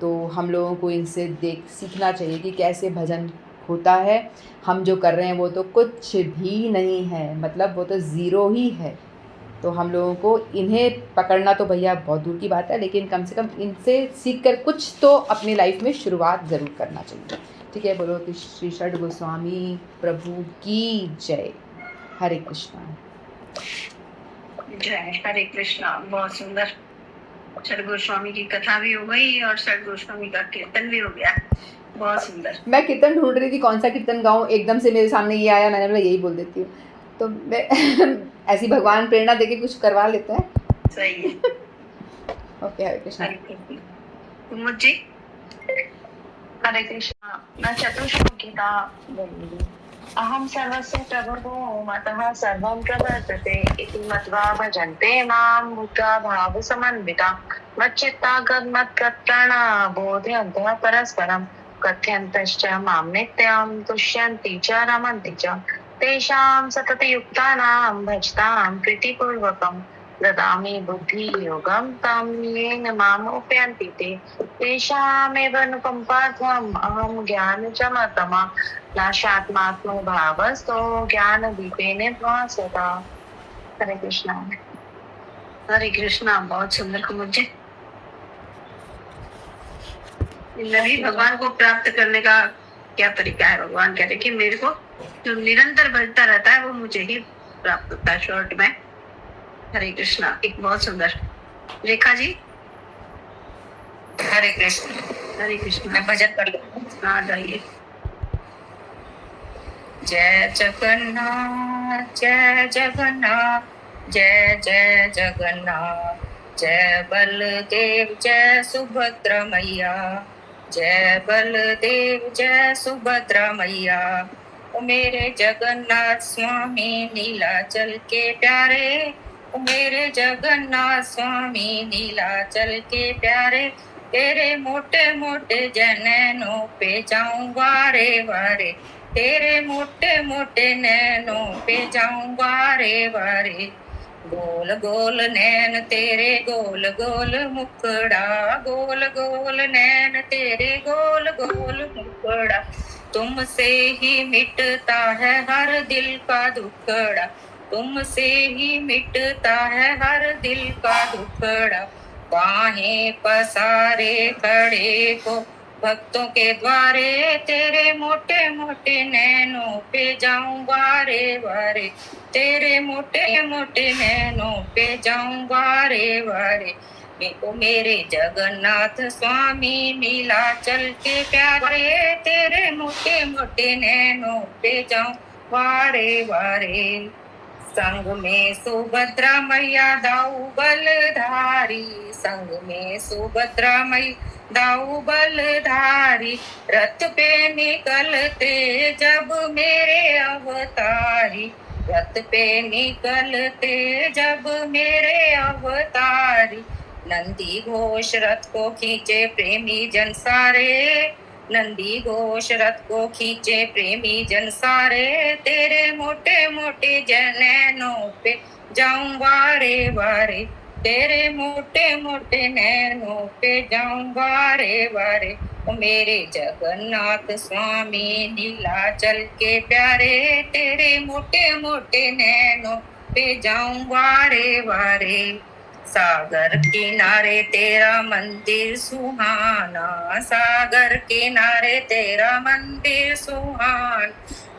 S3: तो हम लोगों को इनसे सीखना चाहिए कि कैसे भजन होता है। हम जो कर रहे हैं वो तो कुछ भी नहीं है, मतलब वो तो ज़ीरो ही है। तो हम लोगों को इन्हें पकड़ना तो भैया बहुत दूर की बात है, लेकिन कम से कम इनसे सीख कर कुछ तो अपनी लाइफ में शुरुआत ज़रूर करना चाहिए। ठीक है, बोलो कि श्री षड गोस्वामी प्रभु की जय। हरे कृष्णा।
S2: जय हरे कृष्णा। बहुत सुंदर। षड गोस्वामी की कथा भी हो गई और षड गोस्वामी का कीर्तन भी हो गया। बहुत सुंदर।
S3: मैं कीर्तन ढूंढ रही थी कौन सा कीर्तन गाऊं, एकदम से मेरे सामने ये आया, मैंने बोला यही बोल देती हूँ। तो मैं ऐसी भगवान प्रेरणा देके कुछ करवा लेते हैं।
S2: सही है।
S3: ओके, हरे कृष्णा।
S2: मुझे
S1: हरे कृष्णा। मैं चतुश्लोक गीता बोलूंगी। अहम सर्वस्य प्रभुर्भुः मतः सर्वं प्रवर्तते इति मत्वा भजन्ते मां बुद्धा भाव समन्विता मच्चित्ता गद्मत्कर्तृणा बोधयन्तः परस्परं कथयन्तश्च मां नित्यं तुष्यन्ति च रमन्ति च तेषां सततयुक्तानां भजतां प्रीतिपूर्वकं ददामि बुद्धियोगं तं येन माम् उपयन्ति ते तेषामेव अनुकम्पार्थम् अहं ज्ञानचमतमा नाशात्मात्मो भावस्तो ज्ञानदीपेन भासता। हरे कृष्णा।
S2: हरे कृष्णा। बहुत सुंदर। मुझे नबी भगवान को प्राप्त करने का क्या तरीका है? भगवान कहते हैं कि मेरे को जो निरंतर बजता रहता है वो मुझे ही प्राप्त होता है। शॉर्ट में हरे कृष्णा। एक बहुत सुंदर। रेखा जी।
S1: हरे कृष्ण।
S2: हरे कृष्ण।
S1: मैं भजन कर लूं।
S2: हाँ, जाइए।
S1: जय जगन्नाथ जय जगन्नाथ जय जय जगन्नाथ, जय बलदेव जय सुभद्रा मैया, जय बलदेव जय सुभद्रा मैया। ओ मेरे जगन्नाथ स्वामी नीलाचल के प्यारे, ओ मेरे जगन्नाथ स्वामी नीलाचल के प्यारे, तेरे मोटे मोटे जनैनों पे जाऊं वारे वारे, तेरे मोटे मोटे नैनों पे जाऊं वारे वारे। गोल गोल नैन तेरे गोल गोल मुखड़ा, गोल गोल नैन तेरे गोल गोल मुखड़ा, तुमसे ही मिटता है हर दिल का दुखड़ा, तुमसे ही मिटता है हर दिल का दुखड़ा। बाहें पसारे खड़े को भक्तों के द्वारे, तेरे मोटे मोटे नैनों पे जाऊं वारे वारे, तेरे मोटे मोटे नैनों पे जाऊं वारे वारे। ओ मेरे जगन्नाथ स्वामी नीलाचल के प्यारे, तेरे मोटे मोटे नैनों पे जाऊं वारे वारे। संग में सुभद्रा मैया दाऊ बलधारी, संग में सुभद्रा मैया दाऊ बलधारी, रथ पे निकलते जब मेरे अवतारी, रथ पे निकलते जब मेरे अवतारी। नंदी घोष रथ को खींचे प्रेमी जन सारे,
S4: नंदी घोष रथ को खींचे प्रेमी जन सारे, तेरे मोटे मोटे नैनों पे जाऊं वारे वारे, तेरे मोटे मोटे नैनों पे जाऊं वारे वारे। ओ मेरे जगन्नाथ स्वामी नीलाचल के प्यारे, तेरे मोटे मोटे नैनों पे जाऊं वारे वारे। सागर किनारे तेरा मंदिर सुहाना, सागर किनारे तेरा मंदिर सुहाना,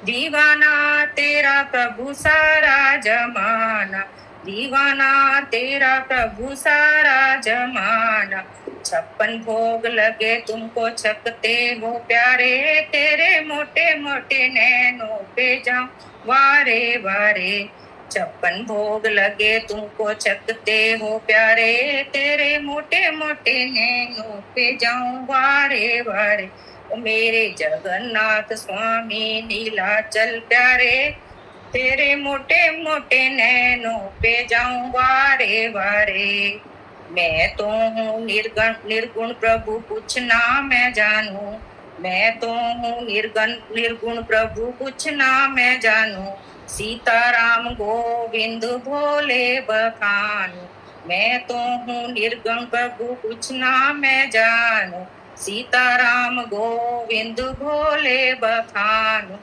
S4: दीवाना तेरा प्रभु सारा जमाना, दीवाना तेरा प्रभु सारा जमाना। 56 भोग लगे तुमको छकते हो प्यारे, तेरे मोटे मोटे नैनों पे जाऊं वारे वारे। 56 भोग लगे तुमको छकते हो प्यारे, तेरे मोटे मोटे नैनों पे जाऊं वारे वारे। ओ मेरे जगन्नाथ स्वामी नीलाचल प्यारे, तेरे मोटे मोटे नैनों पे जाऊं वारे वारे। मैं तो हूँ निर्गुण प्रभु कुछ ना मैं जानू, मैं तो हूँ निर्गुण प्रभु कुछ ना मैं जानू, सीताराम गोविंद भोले बखानू। मैं तो हूँ निर्गुण प्रभु कुछ ना मैं जानू, सीताराम गोविंद भोले बखानू।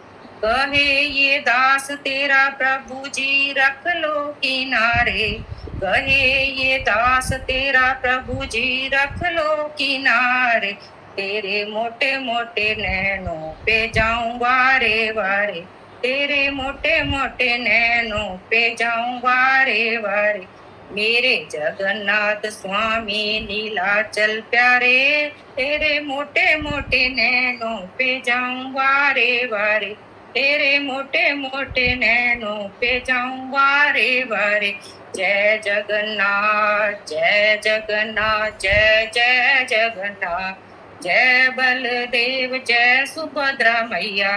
S4: कहे ये दास तेरा प्रभु जी रख लो किनारे, कहे ये दास तेरा प्रभु जी रख लो किनारे, तेरे मोटे मोटे नैनों पे जाऊं वारे वारे, तेरे मोटे मोटे नैनों पे जाऊं वारे वारे। मेरे जगन्नाथ स्वामी नीलाचल प्यारे, तेरे मोटे मोटे नैनों पे जाऊं वारे वारे, तेरे मोटे मोटे नैनों पे जाऊं वारे वारे। जय जगन्नाथ जय जगन्नाथ जय जय जगन्नाथ, जय बलदेव जय सुभद्रा मैया,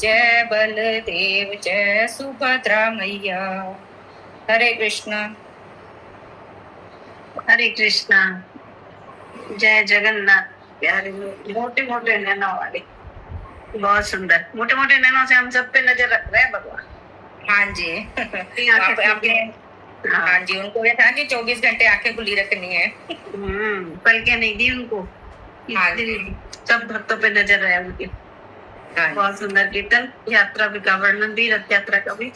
S4: जय बलदेव जय सुभद्रा मैया। हरे कृष्णा।
S2: हरे कृष्णा। जय जगन्नाथ। प्यारे मोटे मोटे नैनों वाले, बहुत सुंदर। मोटे मोटे नैनों से हम सब पे नजर रख रहे हैं भगवान।
S4: हाँ जी आपने हाँ जी, उनको ये था कि 24 घंटे आंखें खुली रखनी है।
S2: पलके नहीं दी उनको।
S4: हाँ जी।
S2: सब भक्तों पे नजर रहे उनके।
S4: हाँ
S2: बहुत सुंदर कीर्तन, यात्रा भी का वर्णन भी, रथ यात्रा का भी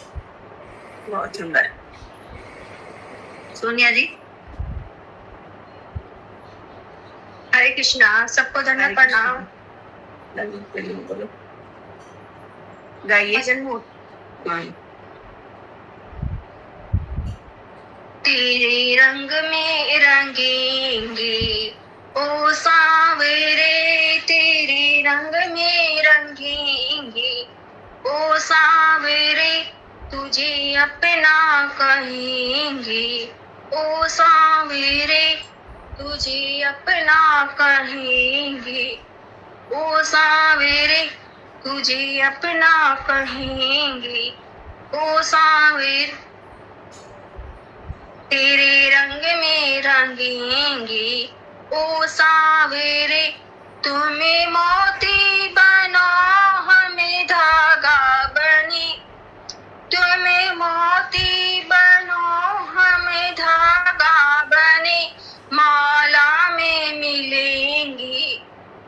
S2: बहुत सुंदर। सोनिया जी।
S1: हरे कृष्णा। सबको धन्यवाद प्रणाम।
S2: बोलो, गाइए।
S1: भजन हो। तेरे रंग में रंगेंगे ओ सांवरे, तेरे रंग में रंगेंगे ओ सांवरे, तुझे अपना कहेंगे ओ सांवरे, तुझे अपना कहेंगे ओ सांवरे, तुझे अपना कहेंगे ओ सांवरे, तेरे रंग में रंगेंगे ओ सांवरे, तुम्हें मोती बनो हमें धागा बनी, तुम्हें मोती बनो हमें धागा बने, माला में मिलेंगे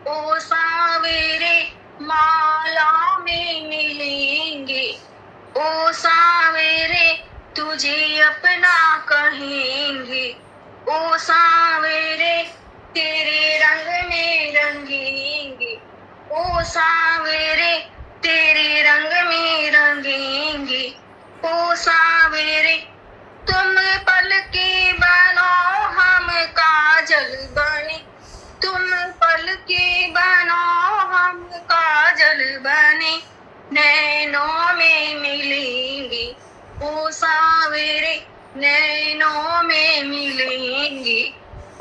S1: ओ सांवरे, माला में मिलेंगे ओ सांवरे, तुझे अपना कहेंगे ओ सांवरे, तेरे रंग में रंगेंगे ओ सांवरे, तेरे रंग में रंगेंगे ओ सांवरे, तुम पलके बनो हम काजल बने, तुम पलके बनो हम काजल बने, नैनों में मिलेंगे ओ सांवरे, नैनों में मिलेंगे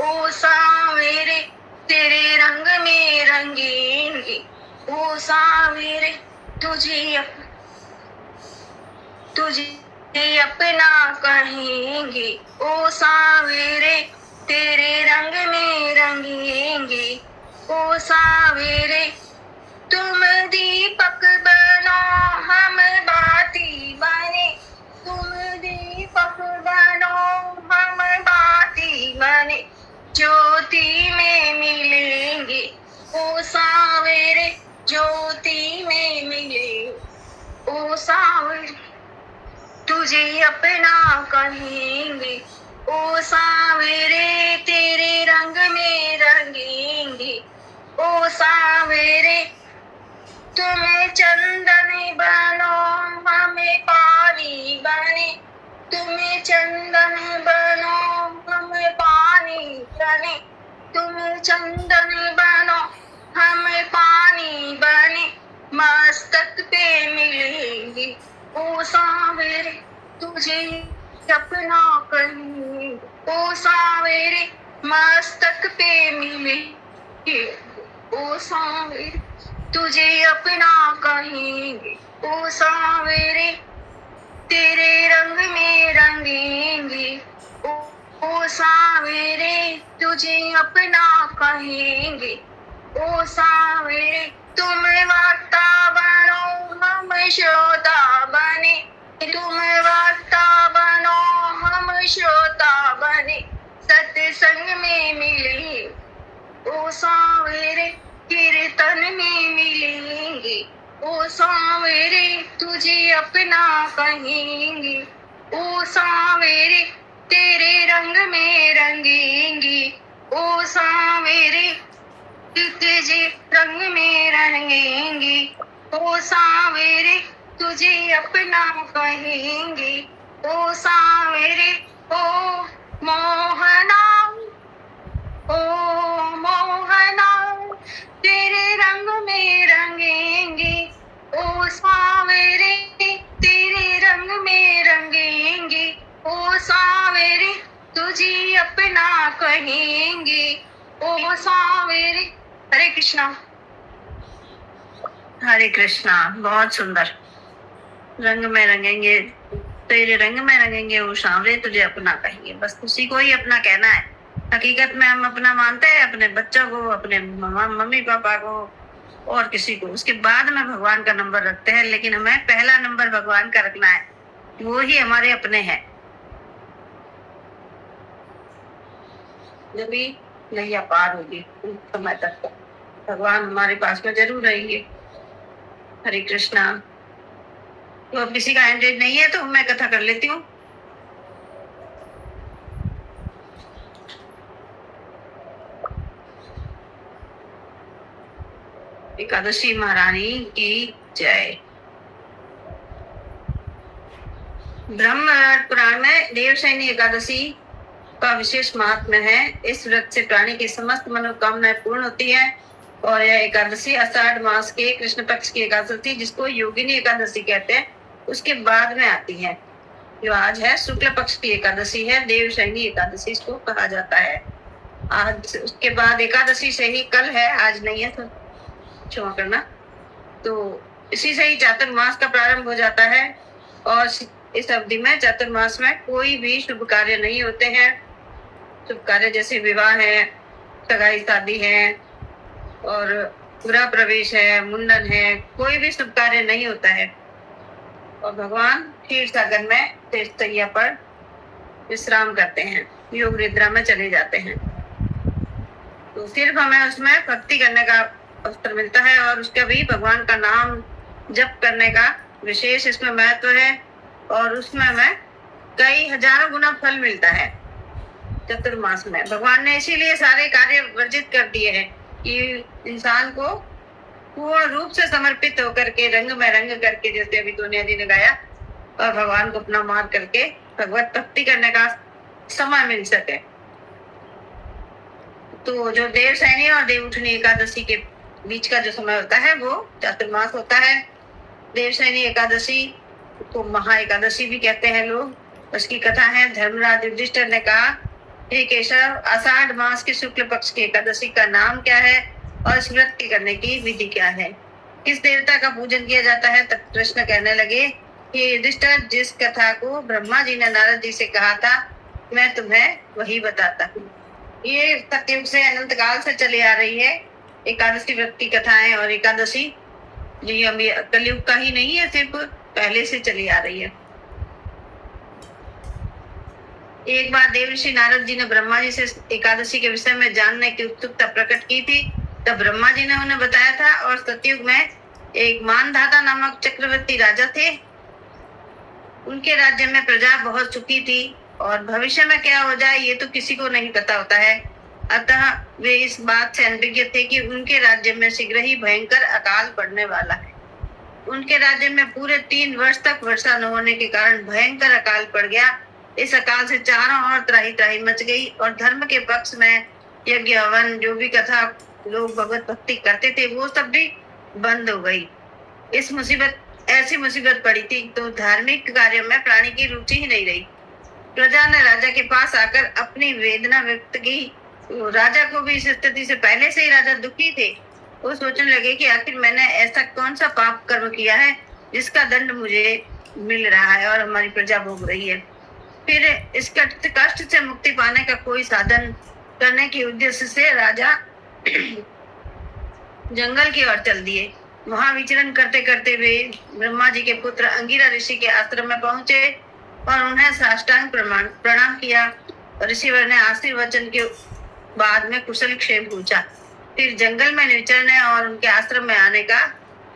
S1: ओ सांवरे, तेरे रंग में रंगेंगे ओ सांवरे, तुझे अपना कहेंगे ओ सांवरे, तेरे रंग में रंगेंगे
S2: ओ सावेरे तुम दीपक बनो हम बाती बने, तुम दीपक बनो हम बाती बने, ज्योति में मिलेंगे ओ सावेरे, ज्योति में मिले ओ सावेरे, तुझे अपना कहेंगे ओ सावेरे, तेरे रंग में रंगेंगे ओ सावेरे, तुम्हें चंदन बनो हमें पानी बने, तुम्हें चंदन बनो हमें पानी बने, तुम्हें चंदन बनो हमें पानी बने, मस्तक पे मिलेंगे ओ सावेरे, तुझे अपना कहेंगे ओ सावेरे, मस्तक पे मिलेंगे ओ सावेरे, तुझे अपना कहेंगे ओ सावेरे, तेरे रंग में रंगेंगे ओ सावेरे, तुझे अपना कहेंगे ओ सावेरे, तुम वक्ता बनो हम श्रोता बने, तुम वक्ता बनो हम श्रोता बने, सत्संग में मिले ओ सावेरे, कीर्तन में मिलेंगे ओ सावेरे, तुझे अपना कहेंगे ओ सावेरे, तेरे रंग में रंगेंगे ओ सावेरे, तुझे रंग में रंगेंगे ओ सावेरे, तुझे अपना कहेंगे ओ सावेरे, ओ मोहना ओ मोहना, तेरे रंग में रंगेंगे ओ सावेरे, तेरे रंग में रंगेंगे ओ सावेरे, तुझे अपना कहेंगे ओ सावेरे। हरे कृष्णा। हरे कृष्णा। बहुत सुंदर। रंग में रंगेंगे, तेरे रंग में रंगेंगे वो सांवरे, तुझे अपना कहेंगे। बस उसी को ही अपना कहना है। हकीकत में हम अपना मानते हैं अपने बच्चों को, अपने मम्मी पापा को और किसी को, उसके बाद में भगवान का नंबर रखते हैं, लेकिन हमें पहला नंबर भगवान का रखना है, वो ही हमारे अपने हैं। जब भी नैया पार होगी उस समय तक भगवान हमारे पास में जरूर रहेंगे। हरे कृष्णा। तो अब किसी का हैंड रेज नहीं है तो मैं कथा कर लेती हूँ। एकादशी महारानी की जय। ब्रह्म पुराण में देवशयनी एकादशी का विशेष महात्म्य है। इस व्रत से प्राणी की समस्त मनोकामनाएं पूर्ण होती है और यह एकादशी आषाढ़ मास के कृष्ण पक्ष की एकादशी, जिसको योगिनी एकादशी कहते हैं, उसके बाद में आती है। जो आज है शुक्ल पक्ष की एकादशी है, देवशयनी एकादशी इसको कहा जाता है। आज उसके बाद एकादशी शयनी कल है, आज नहीं है, तो क्षमा करना। तो इसी से ही चातुर्मास का प्रारंभ हो जाता है और इस अवधि में चातुर्मास में कोई भी शुभ कार्य नहीं होते हैं। शुभ कार्य जैसे विवाह है, सगाई शादी है और गृह प्रवेश है, मुंडन है, कोई भी शुभ कार्य नहीं होता है। और भगवान क्षीर सागर में तीर्थया पर विश्राम करते हैं, योग निद्रा में चले जाते हैं। तो सिर्फ हमें उसमें भक्ति करने का अवसर मिलता है और उसका भी भगवान का नाम जप करने का विशेष इसमें महत्व है और उसमें हमें कई हजारों गुना फल मिलता है। चतुर्मास में भगवान ने इसीलिए सारे कार्य वर्जित कर दिए हैं कि इंसान को पूर्ण रूप से समर्पित होकर के, रंग में रंग करके, जैसे अभी सोनिया जी ने गाया, और भगवान को अपना मान करके भगवत भक्ति करने का समय मिल सके। तो जो देवशयनी और देवउठनी एकादशी के बीच का जो समय होता है वो चातुर्मास होता है। देवशयनी एकादशी को महा एकादशी भी कहते हैं लोग। उसकी कथा है, धर्मराज युधिष्ठिर ने कहा, हे केशव, आषाढ़ मास के शुक्ल पक्ष की एकादशी का नाम क्या है और इस व्रत के करने की विधि क्या है, किस देवता का पूजन किया जाता है। तब कृष्ण कहने लगे, हे युधिष्ठिर, जिस कथा को ब्रह्मा जी ने नारद जी से कहा था, मैं तुम्हें वही बताता हूँ। ये सतयुग से अनंत काल से चली आ रही है एकादशी व्रत की कथाएं और एकादशी ये अभी कलयुग का ही नहीं है, सिर्फ पहले से चली आ रही है। एक बार देवर्षि नारद जी ने ब्रह्मा जी से एकादशी के विषय में जानने की उत्सुकता प्रकट की थी। तब ब्रह्मा जी ने उन्हें बताया था। और सतयुग में एक मानधाता नामक चक्रवर्ती राजा थे। उनके राज्य में प्रजा बहुत सुखी थी और भविष्य में क्या हो जाए ये तो किसी को नहीं पता होता है। अतः वे इस बात से अनभिज्ञ थे कि उनके राज्य में शीघ्र ही भयंकर अकाल पड़ने वाला है। उनके राज्य में पूरे 3 वर्ष तक वर्षा न होने के कारण भयंकर अकाल पड़ गया। इस अकाल से चारों ओर त्राही त्राही मच गई और धर्म के पक्ष में यज्ञ हवन जो भी कथा लोग भगवत भक्ति करते थे वो सब भी बंद हो गई। ऐसी मुसीबत पड़ी थी तो धार्मिक कार्यों में प्राणी की रुचि ही नहीं रही। प्रजा ने राजा के पास आकर अपनी वेदना व्यक्त की। राजा को भी इस स्थिति से पहले से ही राजा दुखी थे। वो सोचने लगे कि आखिर मैंने ऐसा कौन सा पाप कर्म किया है जिसका दंड मुझे मिल रहा है और हमारी प्रजा भोग रही है। फिर इस कष्ट से मुक्ति पाने का कोई साधन करने के उद्देश्य से राजा जंगल की ओर चल दिए। वहां विचरण करते करते वे ब्रह्मा जी के पुत्र अंगिरा ऋषि के आश्रम में पहुंचे और उन्हें साष्टांग प्रणाम किया। ऋषिवर ने आशीर्वचन के बाद में कुशल क्षेम पूछा। फिर जंगल में विचरने और उनके आश्रम में आने का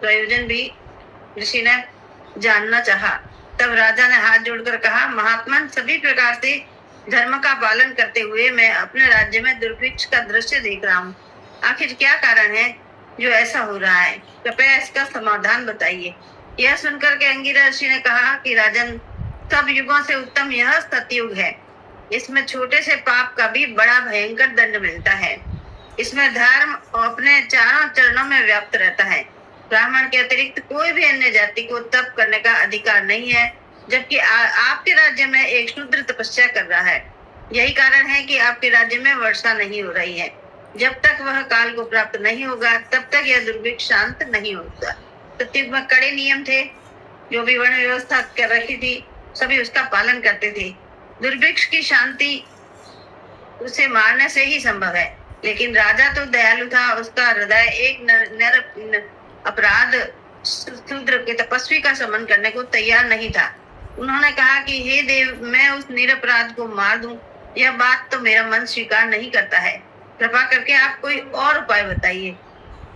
S2: प्रयोजन भी ऋषि ने जानना चाहा। तब राजा ने हाथ जोड़कर कहा, महात्मन, सभी प्रकार से धर्म का पालन करते हुए मैं अपने राज्य में दुर्भिक्ष का दृश्य देख रहा हूँ। आखिर क्या कारण है जो ऐसा हो रहा है? कृपया इसका समाधान बताइए। यह सुनकर के अंगिरा ऋषि ने कहा कि राजन, सब युगों से उत्तम यह सतयुग है। इसमें छोटे से पाप का भी बड़ा भयंकर दंड मिलता है। इसमें धर्म अपने चारों चरणों में व्याप्त रहता है। ब्राह्मण के अतिरिक्त कोई भी अन्य जाति को तप करने का अधिकार नहीं है, जबकि आपके राज्य में एक शूद्र तपस्या कर रहा है। यही कारण है कि आपके राज्य में वर्षा नहीं हो रही है। जब तक वह काल को प्राप्त नहीं होगा तब तक यह दुर्भिक्ष शांत नहीं होगा। सतयुग में कड़े नियम थे। जो भी वर्ण व्यवस्था कर रखी थी सभी उसका पालन करते थे। दुर्भिक्ष की शांति उसे मारने से ही संभव है। लेकिन राजा तो दयालु था। उसका हृदय एक अपराध शूद्र के तपस्वी का समन करने को तैयार नहीं था। उन्होंने कहा कि हे देव, मैं उस निरपराध को मार दूं, यह बात तो मेरा मन स्वीकार नहीं करता है। कृपा करके आप कोई और उपाय बताइए।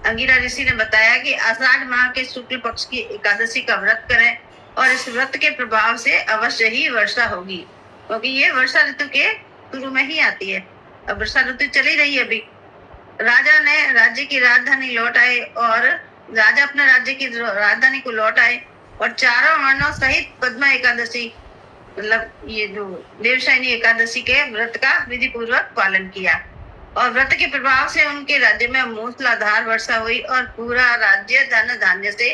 S2: अंगिरा ऋषि ने बताया कि आषाढ़ माह के शुक्ल पक्ष की एकादशी का व्रत करें और इस व्रत के प्रभाव से अवश्य ही वर्षा होगी, क्योंकि ये वर्षा ऋतु के शुरू में ही आती है। अब वर्षा ऋतु चली रही है अभी। राजा ने राज्य की राजधानी लौट आए और राजा अपने राज्य की राजधानी को लौट आए और चारों वर्णों सहित पद्मा एकादशी मतलब ये जो देवशयनी एकादशी के व्रत का विधि पूर्वक पालन किया। और व्रत के प्रभाव से उनके राज्य में मूसलाधार वर्षा हुई और पूरा राज्य धन धान्य से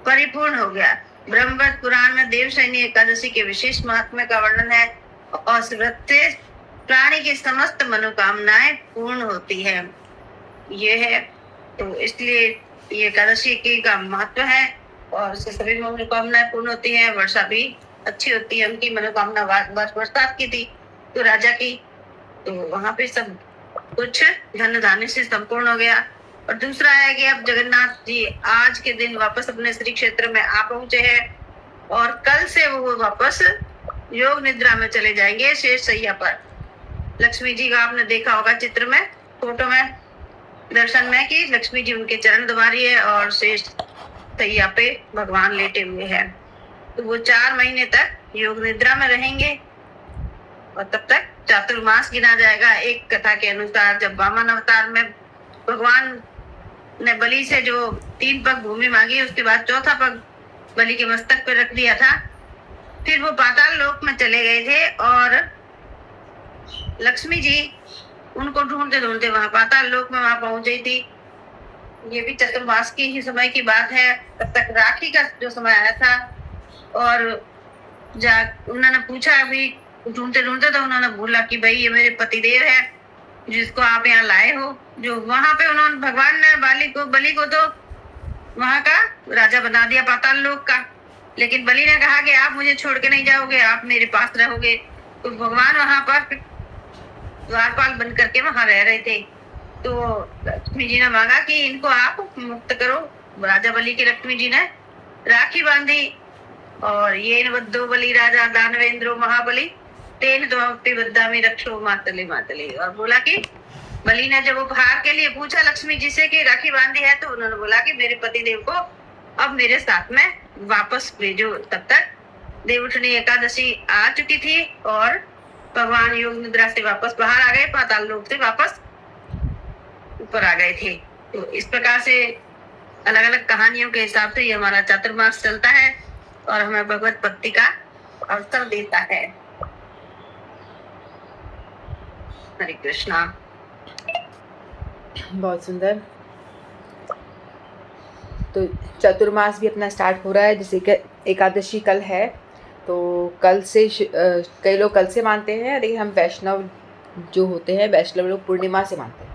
S2: परिपूर्ण हो गया। ब्रह्मवत पुराण में देवशयनी एकादशी के विशेष महात्म्य का वर्णन है और इस व्रत से प्राणी की समस्त मनोकामनाएं पूर्ण होती है। ये है तो इसलिए ये एकादशी की का महत्व है और उससे सभी मनोकामनाएं पूर्ण होती हैं। वर्षा भी अच्छी होती है। उनकी मनोकामना बरसात की थी तो राजा की, तो वहां पे सब कुछ धन धान्य से संपूर्ण हो गया। और दूसरा है कि अब जगन्नाथ जी आज के दिन वापस अपने श्री क्षेत्र में आ पहुंचे हैं और कल से वो वापस योग निद्रा में चले जाएंगे शेष सैया पर। लक्ष्मी जी का आपने देखा होगा चित्र में, फोटो में दर्शन में कि लक्ष्मी जी उनके चरण दबा रही है और शेष सैया पे भगवान लेटे हुए हैं। तो वो 4 महीने तक योग निद्रा में रहेंगे और तब तक चातुर्मास गिना जाएगा। एक कथा के अनुसार जब वामन अवतार में भगवान ने बलि से जो 3 पग भूमि मांगी उसके बाद चौथा पग बलि के मस्तक पर रख दिया था। फिर वो पाताल लोक में चले गए थे और लक्ष्मी जी उनको ढूंढते ढूंढते वहां पाताल लोक में वहां पहुंची थी। ये भी चतुर्मास की ही समय की बात है। तब तक राखी का जो समय आया था और उन्होंने पूछा अभी ढूंढते ढूंढते तो उन्होंने बोला कि भाई ये मेरे पतिदेव है जिसको आप यहाँ लाए हो। जो वहां पे उन्होंने भगवान ने बलि को तो वहां का राजा बना दिया पाताल लोक का, लेकिन बलि ने कहा कि आप मुझे छोड़ के नहीं जाओगे, आप मेरे पास रहोगे। तो भगवान वहां पर द्वारपाल बन करके वहां रह रहे थे। तो लक्ष्मी जी ने मांगा कि इनको आप मुक्त करो। राजा बलि की लक्ष्मी जी ने राखी बांधी और ये बद्धो बलि राजा दानवेंद्रो महाबली तेन द्वापि बद्धामी रक्षो मातली मातली। और बोला कि बलि ने जब उपहार के लिए पूछा लक्ष्मी जी से कि राखी बांधी है, तो उन्होंने बोला कि मेरे पति देव को अब मेरे साथ में वापस भेजो। तब तक देवउठनी एकादशी आ चुकी थी और भगवान योग निद्रा से वापस बाहर आ गए, पाताल लोक से वापस ऊपर आ गए थे। तो इस प्रकार से अलग अलग कहानियों के हिसाब से ये हमारा चातुर्मास चलता है और हमें भगवत भक्ति का अवसर देता है। हरे कृष्णा।
S3: बहुत सुंदर। तो चतुर्मास भी अपना स्टार्ट हो रहा है, जैसे कि एकादशी कल है, तो कल से कई लोग कल से मानते हैं, लेकिन हम वैष्णव जो होते हैं, वैष्णव लोग पूर्णिमा से मानते हैं।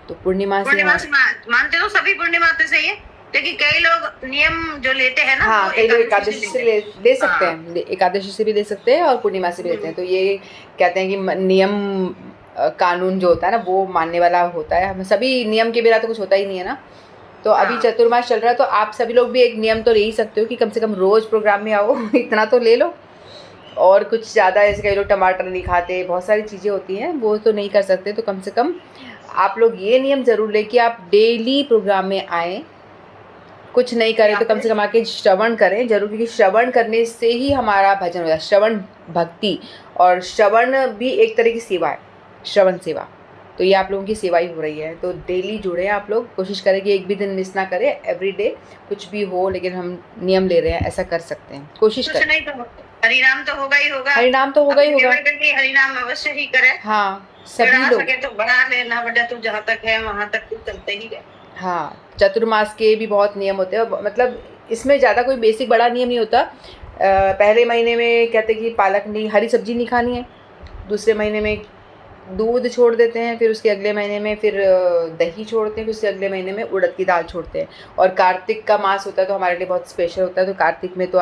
S3: तो पूर्णिमा से
S2: मानते तो सभी पूर्णिमा से सही है, लेकिन कई लोग नियम जो लेते हैं ना,
S3: हाँ, कई लोग एकादशी से ले सकते
S2: हाँ।
S3: हैं, एकादशी से भी ले सकते हैं और पूर्णिमा से भी लेते हैं। तो ये कहते हैं कि नियम कानून जो होता है ना, वो मानने वाला होता है। हम सभी नियम के बिना तो कुछ होता ही नहीं है ना। तो अभी चतुर्मास चल रहा है, तो आप सभी लोग भी एक नियम तो ले ही सकते हो कि कम से कम रोज़ प्रोग्राम में आओ इतना तो ले लो। और कुछ ज़्यादा ऐसे कई लोग टमाटर नहीं खाते, बहुत सारी चीज़ें होती हैं, वो तो नहीं कर सकते। तो कम से कम आप लोग ये नियम ज़रूर लें कि आप डेली प्रोग्राम में आएँ। कुछ नहीं करें तो कम से कम आके श्रवण करें जरूर, क्योंकि श्रवण करने से ही हमारा भजन होता है। श्रवण भक्ति, और श्रवण भी एक तरह की सेवा है, श्रवण सेवा। तो ये आप लोगों की सेवा ही हो रही है। तो डेली जुड़े आप लोग, कोशिश करें कि एक भी दिन मिस ना करें, एवरीडे कुछ भी हो, लेकिन हम नियम ले रहे हैं, ऐसा कर सकते हैं, कोशिश करें।
S2: नहीं तो हरिनाम तो होगा ही होगा,
S3: हरिनाम तो होगा ही होगा,
S2: हरिनाम अवश्य ही करें।
S3: हाँ, सभी लोग
S2: तो बढ़ा लेना बेटा, तू जहाँ तक है वहाँ तक तू चलते ही रहे।
S3: हाँ, चतुर्मास के भी बहुत नियम होते हैं, मतलब इसमें ज़्यादा कोई बेसिक बड़ा नियम नहीं होता। पहले महीने में कहते हैं कि पालक नहीं, हरी सब्जी नहीं खानी है। दूसरे महीने में दूध छोड़ देते हैं, फिर उसके अगले महीने में फिर दही छोड़ते हैं, फिर उसके अगले महीने में उड़द की दाल छोड़ते हैं। और कार्तिक का मास होता है तो हमारे लिए बहुत स्पेशल होता है। तो कार्तिक में तो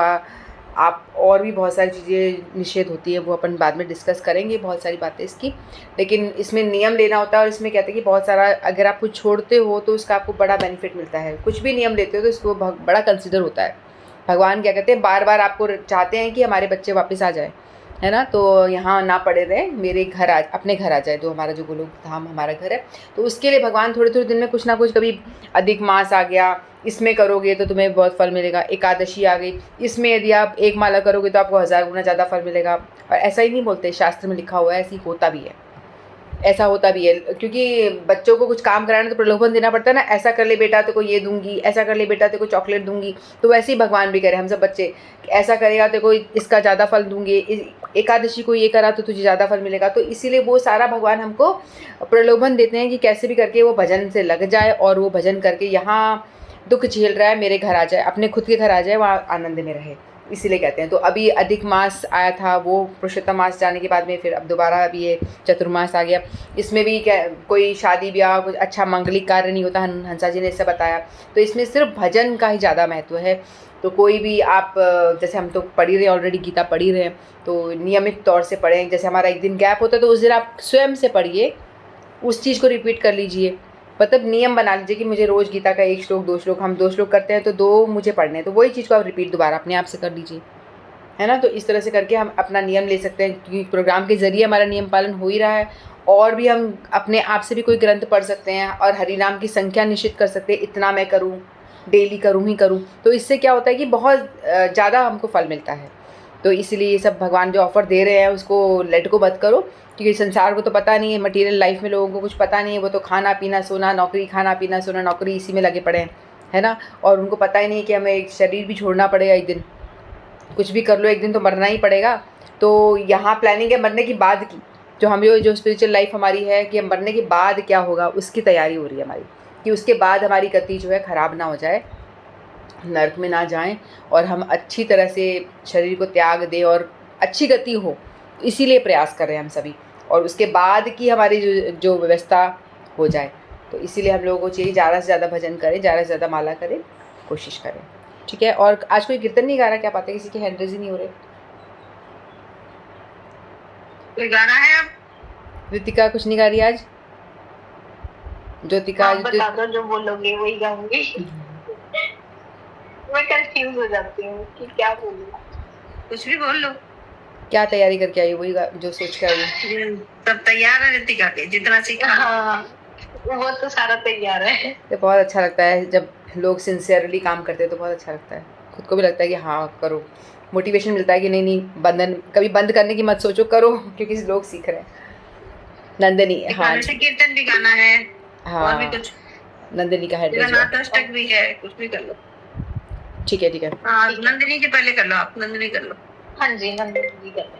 S3: आप और भी बहुत सारी चीज़ें निषेध होती है, वो अपन बाद में डिस्कस करेंगे, बहुत सारी बातें इसकी। लेकिन इसमें नियम लेना होता है, और इसमें कहते हैं कि बहुत सारा अगर आप कुछ छोड़ते हो तो उसका आपको बड़ा बेनिफिट मिलता है। कुछ भी नियम लेते हो तो इसको बड़ा कंसिडर होता है। भगवान क्या कहते हैं, बार बार आपको चाहते हैं कि हमारे बच्चे वापस आ जाए, है ना। तो यहाँ ना पड़े रहे, मेरे घर अपने घर आ जाए। तो हमारा जो गोलोक धाम हमारा घर है, तो उसके लिए भगवान थोड़े थोड़े दिन में कुछ ना कुछ, कभी अधिक मास आ गया, इसमें करोगे तो तुम्हें बहुत फल मिलेगा। एकादशी आ गई, इसमें यदि आप एक माला करोगे तो आपको 1000 गुना ज़्यादा फल मिलेगा। और ऐसा ही नहीं बोलते, शास्त्र में लिखा हुआ है, ऐसी होता भी है, ऐसा होता भी है। क्योंकि बच्चों को कुछ काम कराना तो प्रलोभन देना पड़ता है ना, ऐसा कर ले बेटा तो को ये दूंगी, ऐसा कर ले बेटा तो को चॉकलेट दूंगी। तो वैसे ही भगवान भी कह रहे हैं हम सब बच्चे, ऐसा करेगा तो कोई इसका ज़्यादा फल दूंगी, एकादशी को ये करा तो तुझे ज़्यादा फल मिलेगा। तो इसीलिए वो सारा भगवान हमको प्रलोभन देते हैं कि कैसे भी करके वो भजन से लग जाए, और वो भजन करके यहाँ दुख झेल रहा है मेरे घर आ जाए, अपने खुद के घर आ जाए, वहाँ आनंद में रहे, इसीलिए कहते हैं। तो अभी अधिक मास आया था, वो पुरुषोत्तम मास जाने के बाद में फिर अब दोबारा अभी ये चतुर्मास आ गया। इसमें भी क्या कोई शादी ब्याह कुछ अच्छा मांगलिक कार्य नहीं होता, हंसा जी ने इससे बताया। तो इसमें सिर्फ भजन का ही ज़्यादा महत्व है। तो कोई भी आप, जैसे हम तो पढ़ ही रहे हैं, ऑलरेडी गीता पढ़ ही रहे हैं, तो नियमित तौर से पढ़ें। जैसे हमारा एक दिन गैप होता है तो उस दिन आप स्वयं से पढ़िए, उस चीज़ को रिपीट कर लीजिए। मतलब नियम बना लीजिए कि मुझे रोज़ गीता का 1 श्लोक 2 श्लोक, हम 2 श्लोक करते हैं तो 2 मुझे पढ़ने हैं, तो वही चीज़ को आप रिपीट दोबारा अपने आप से कर लीजिए, है ना। तो इस तरह से करके हम अपना नियम ले सकते हैं, क्योंकि प्रोग्राम के ज़रिए हमारा नियम पालन हो ही रहा है। और भी हम अपने आप से भी कोई ग्रंथ पढ़ सकते हैं, और हरिनाम की संख्या निश्चित कर सकते हैं, इतना मैं करूँ, डेली करूँ ही करूँ। तो इससे क्या होता है कि बहुत ज़्यादा हमको फल मिलता है। तो इसीलिए ये सब भगवान जो ऑफ़र दे रहे हैं उसको लेट को मत करो, क्योंकि संसार को तो पता नहीं है, मटेरियल लाइफ में लोगों को कुछ पता नहीं है। वो तो खाना पीना सोना नौकरी, खाना पीना सोना नौकरी, इसी में लगे पड़े हैं, है ना। और उनको पता ही नहीं है कि हमें एक शरीर भी छोड़ना पड़ेगा एक दिन, कुछ भी कर लो एक दिन तो मरना ही पड़ेगा। तो यहाँ प्लानिंग है मरने की बाद की, जो हम जो स्पिरिचुअल लाइफ हमारी है कि हम मरने के बाद क्या होगा उसकी तैयारी हो रही है हमारी, कि उसके बाद हमारी गति जो है ख़राब ना हो जाए, नर्क में ना जाएं, और हम अच्छी तरह से शरीर को त्याग दें और अच्छी गति हो। इसीलिए प्रयास कर रहे हैं हम सभी, और उसके बाद की हमारी जो व्यवस्था हो जाए। तो इसीलिए हम लोगों को चाहिए ज़्यादा से ज़्यादा भजन करें, ज़्यादा से ज़्यादा माला करें, कोशिश करें, ठीक है। और आज कोई कीर्तन नहीं गा रहा, क्या बात है, किसी के हैंड रेज ही नहीं हो रहे?
S2: कोई गाना है? अब
S3: ऋतिका कुछ नहीं गा रही आज? ज्योतिका
S2: आप बता दो, जो बोलोगे वही गाऊंगी। मैं कंफ्यूज हो जाती हूँ कि क्या बोलूं। कुछ भी बोल लो।
S3: क्या तैयारी करके आई हो? वही जो सोच के आई हो?
S2: सब तैयार है रितिका के, जितना सीखा। हाँ, वो तो सारा तैयार है।
S3: तो बहुत अच्छा लगता है जब लोग सिंसियरली काम करते हैं, तो बहुत अच्छा लगता है। खुद को भी लगता है कि हाँ करो, मोटिवेशन मिलता है कि नहीं नहीं, बंधन कभी बंद करने की मत सोचो, करो क्योंकि लोग सीख रहे हैं। नंदिनी, हाँ
S2: से कीर्तन भी गाना है, और भी
S3: हाँ,
S2: कुछ
S3: नंदिनी का हेड
S2: नाटक भी है, कुछ भी कर लो।
S3: ठीक है ठीक है।
S2: हाँ, नंदिनी के पहले कर लो, आप नंदिनी कर लो। हाँ जी, नंदिनी जी कर लो।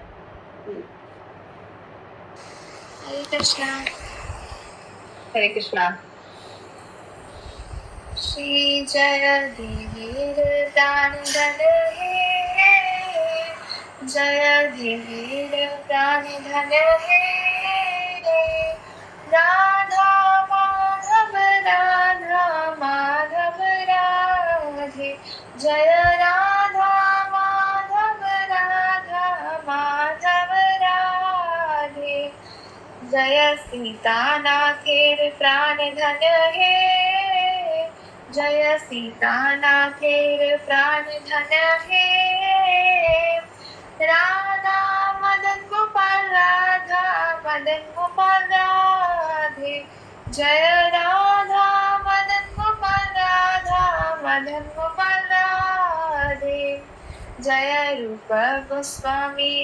S2: हरे कृष्णा। हरे कृष्णा। श्री जय धीर प्राण धन हे, जय धीर प्राण धन हे, राधा माधव राधे, जय राधा माधव राधे, जय सीता नाथेर प्राण धन हे, जय सीता नाथेर प्राण धन हे, राधा मदन गोपाल राधे, जय राधा मदन गोपाल राधे, जय रूप गोस्वामी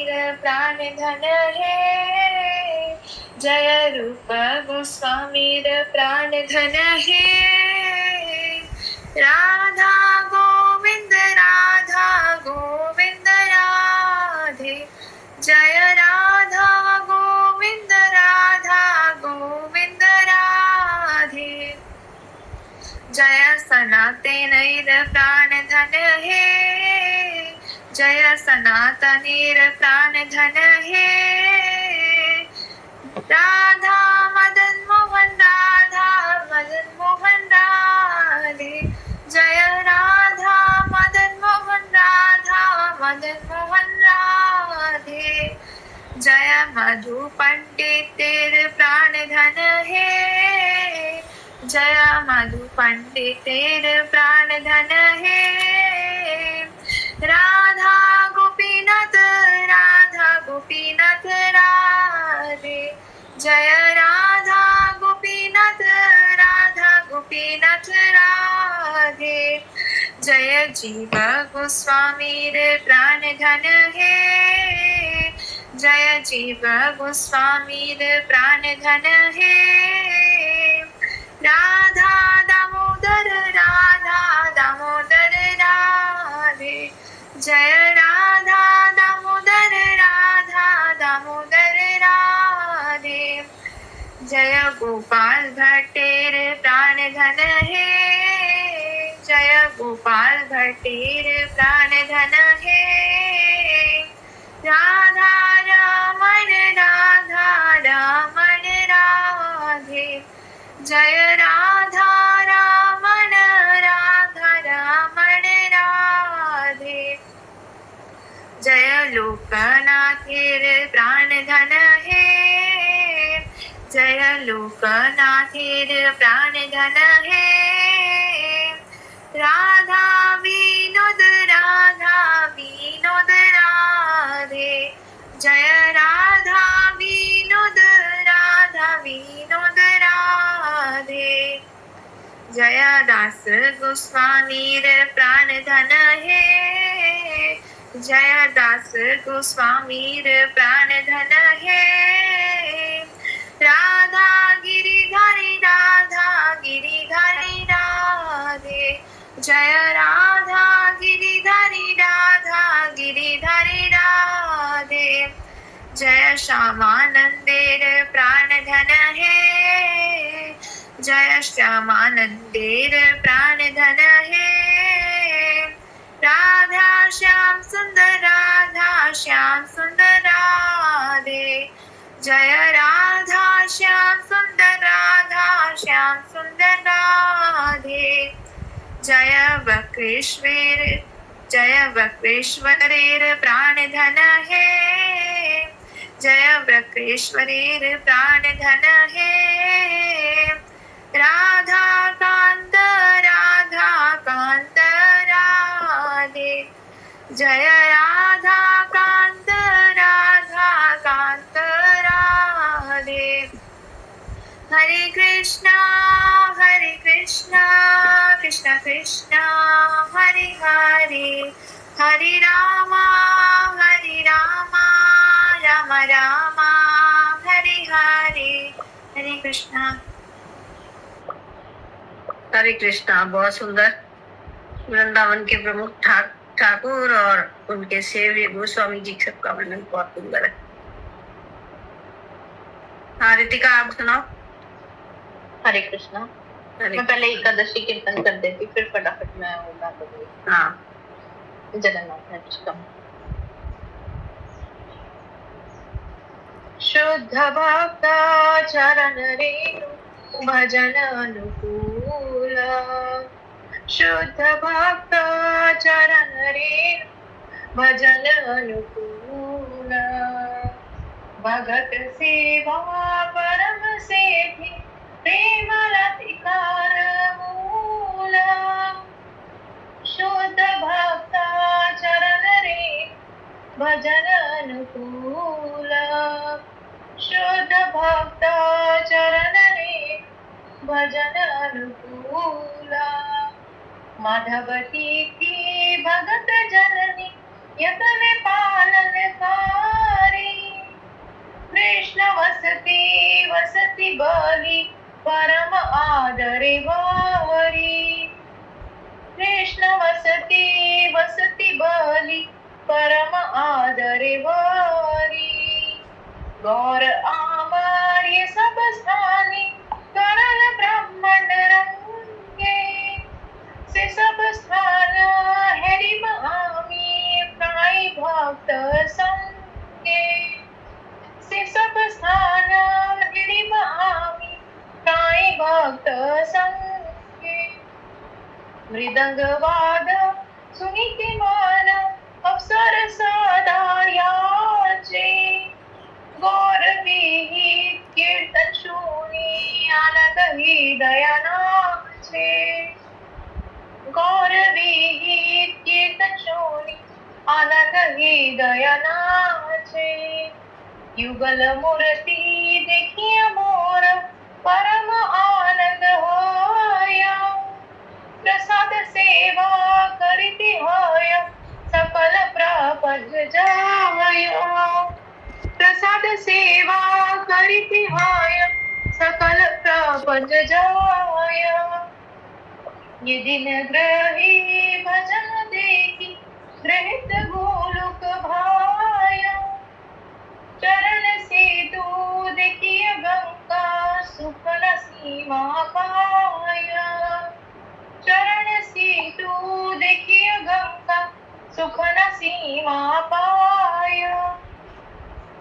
S2: प्राण धन हे, जय रूप गोस्वामी प्राण धन हे, राधा गोविंद राधे, जय राधा गोविंद राधे, जय सनातनैर प्राण धन हे, जय सनातनैर प्राण धन हे, राधा मदन मोहन राधे, जय राधा मदन मोहन राधे, जय मधु पंडित तेरे प्राण धन हे, जय मधु पंडित तेरे प्राण धन हे, राधा गोपीनाथ राधे, जय राधा गोपीनाथ राधे, जय जीव गोस्वामी प्राण धन हे, जय जीव गोस्वामी प्राण धन हे, राधा दामोदर राधे, जय राधा दामोदर राधे, जय गोपाल भट्टेर प्राण धन हे, जय गोपाल भट्टेर प्राण धन हे, राधा रमण राधे, जय राधा रमण राधे, जय लोकनाथेर प्राण धन हे, जय लोकनाथेर प्राण धन हे, राधा विनोद राधे, जय राधा विनोद राधे, जय दास गोस्वामी प्राण धन हे, जय दास गोस्वामी प्राण धन हे, राधा गिरिधारी राधे, जय राधा गिरिधारी राधे, जय श्यामानंदेर प्राण धन हे, जय श्यामानंदेर प्राण धन हे, राधा श्याम सुंदर राधे, जय राधा श्याम सुंदर राधे, जय वक्रेश्वरेर प्राण धन हे, जय वक्रेश्वरेर प्राण धन हे,
S1: राधा कांत राधे, जय राधा कांत राधे। हरे कृष्णा कृष्ण कृष्ण हरे हरे, हरे राम राम राम हरे हरे। हरे कृष्णा।
S2: हरे कृष्णा। बहुत सुंदर। वृंदावन के प्रमुख ठाकुर और उनके सेव्य गोस्वामी जी सबका वर्णन बहुत सुंदर है। हाँ रितिका, आप सुनाओ।
S4: हरे कृष्णा। मैं पहले एकादशी कीर्तन कर देती, फिर फटाफट मैं वो गा दूंगी।
S2: हाँ।
S4: जगन्नाथ अष्टकम। शुद्ध भक्त चरण रेणु भजन अनुकूल, शुद्ध भक्त चरण रेणु भजन अनुकूल। भगत सेवा परम सिद्धि प्रेम लतिकार मूल, शुद्ध भक्त चरण रेणु भजन अनुकूल, शुद्ध भक्त चरण रेणु भजन अनुकूल। माधवती की भगत जननी यतन पालनकारी, कृष्ण वसति बलि परम आदरे वारी, कृष्ण वसति बलि परम आदरे वारी। गौर आमार्य सब स्थानी करल ब्रह्मंड रंगे, से सब स्थान हरि महामी प्राय भक्त संगे, से सब स्थान हरि महामी प्राय भक्त संगे। मृदंग वाद सुनिति मान अवसर सदा याचे, गौर विहित कीर्तन शुनि आनंद हृदय नाचे, गौर विहित कीर्तन शुनि आनंद हृदय नाचे। युगल मूर्ति देखिए मोर परम आनंद होया, प्रसाद सेवा करिति होय सकल प्रपंच जाय, प्रसाद सेवा करिति होय सकल प्रपंच जाय। ये दिन ग्रही भजन देखी ग्रहित गोलोक भाया, चरण सेतु देखिए गंगा सुख न सीमा पाया, चरण सेतु देखिए गंगा सुख न सीमा पाया।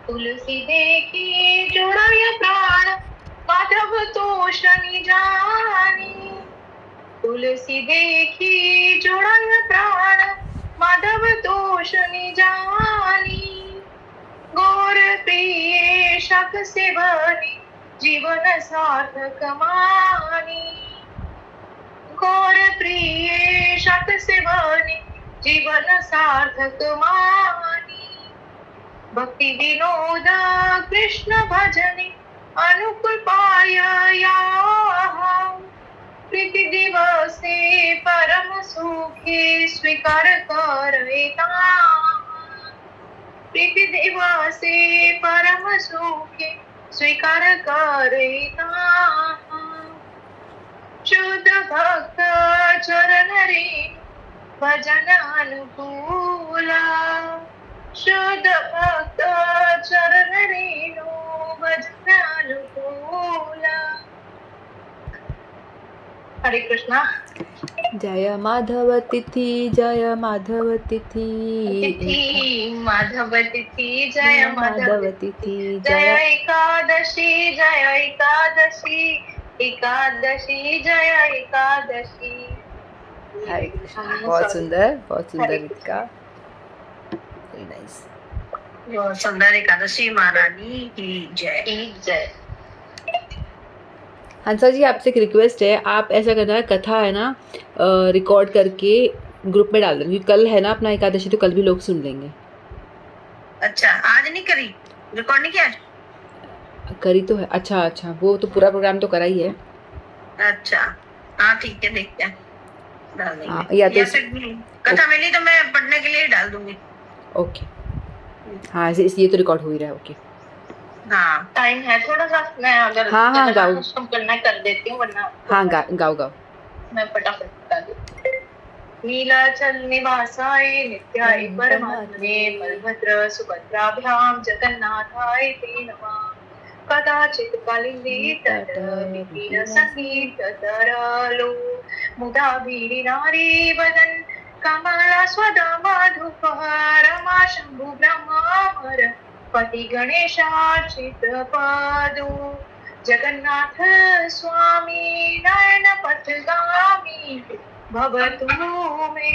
S4: तुलसी देखी जुड़ाय प्राण माधव तोष निजानी, तुलसी देखी जुड़ाय प्राण माधव तोष निजानी। गौर प्रिय शक से बनी जीवन सार्थक मानी, गौर प्रिय शक से बनी जीवन सार्थक मानी। भक्ति विनोद कृष्ण भजनी अनुकूल पाया, प्रीति दिवसे परम सुखे स्वीकार करे प्रीति दिवसे परम सुखे स्वीकार करे। शुद्ध भक्त चरण रेणु भजन अनुकूला, शुद्ध भक्त चरण रेणु भजन अनुकूला। हरे कृष्णा।
S3: जय माधव तिथि जय माधव तिथि,
S1: माधव तिथि जय माधव
S3: तिथि
S1: जय एकादशी जय एकादशी, एकादशी जय एकादशी।
S3: हरे कृष्णा। बहुत सुंदर रितिका, वेरी नाइस।
S2: बहुत सुंदर। एकादशी महारानी की जय।
S1: जय।
S3: हंसा जी, आपसे एक रिक्वेस्ट है, आप ऐसा करना, कथा है ना रिकॉर्ड करके ग्रुप में डाल देना, क्योंकि कल है ना अपना एकादशी, तो कल भी लोग सुन लेंगे।
S2: अच्छा, आज नहीं करी, रिकॉर्ड नहीं किया आज?
S3: करी तो है। अच्छा अच्छा, वो तो पूरा प्रोग्राम तो करा ही है।
S2: अच्छा, हाँ ठीक है, देखते हैं, डाल देंगे।
S3: हाँ, या तो
S2: फिर कथा मिली तो मैं पढ़ने के लिए ही डाल दूंगी।
S3: ओके, हाँ इसलिए तो रिकॉर्ड हो ही रहा है। ओके,
S2: हाँ, टाइम है थोड़ा सा, मैं अगर
S3: हाँ हाँ गाओ,
S2: कम करना है कर देती हूँ, वरना
S3: हाँ गाओ गाओ।
S2: मैं फटाफट बता देती हूँ। नीलाचल निवासाय नित्याय परमात्मने बलभद्र सुभद्राभ्याम जगन्नाथाय ते नमः। कदाचित् कालिन्दी तट विहीन संगीत तरलो मुदा नारी वदन कमला स्वदा मधुपः रमा शंभु ब्रह्मावर पति गणेशार्चित पादो जगन्नाथ स्वामी नयन पथगामी भवतु मे।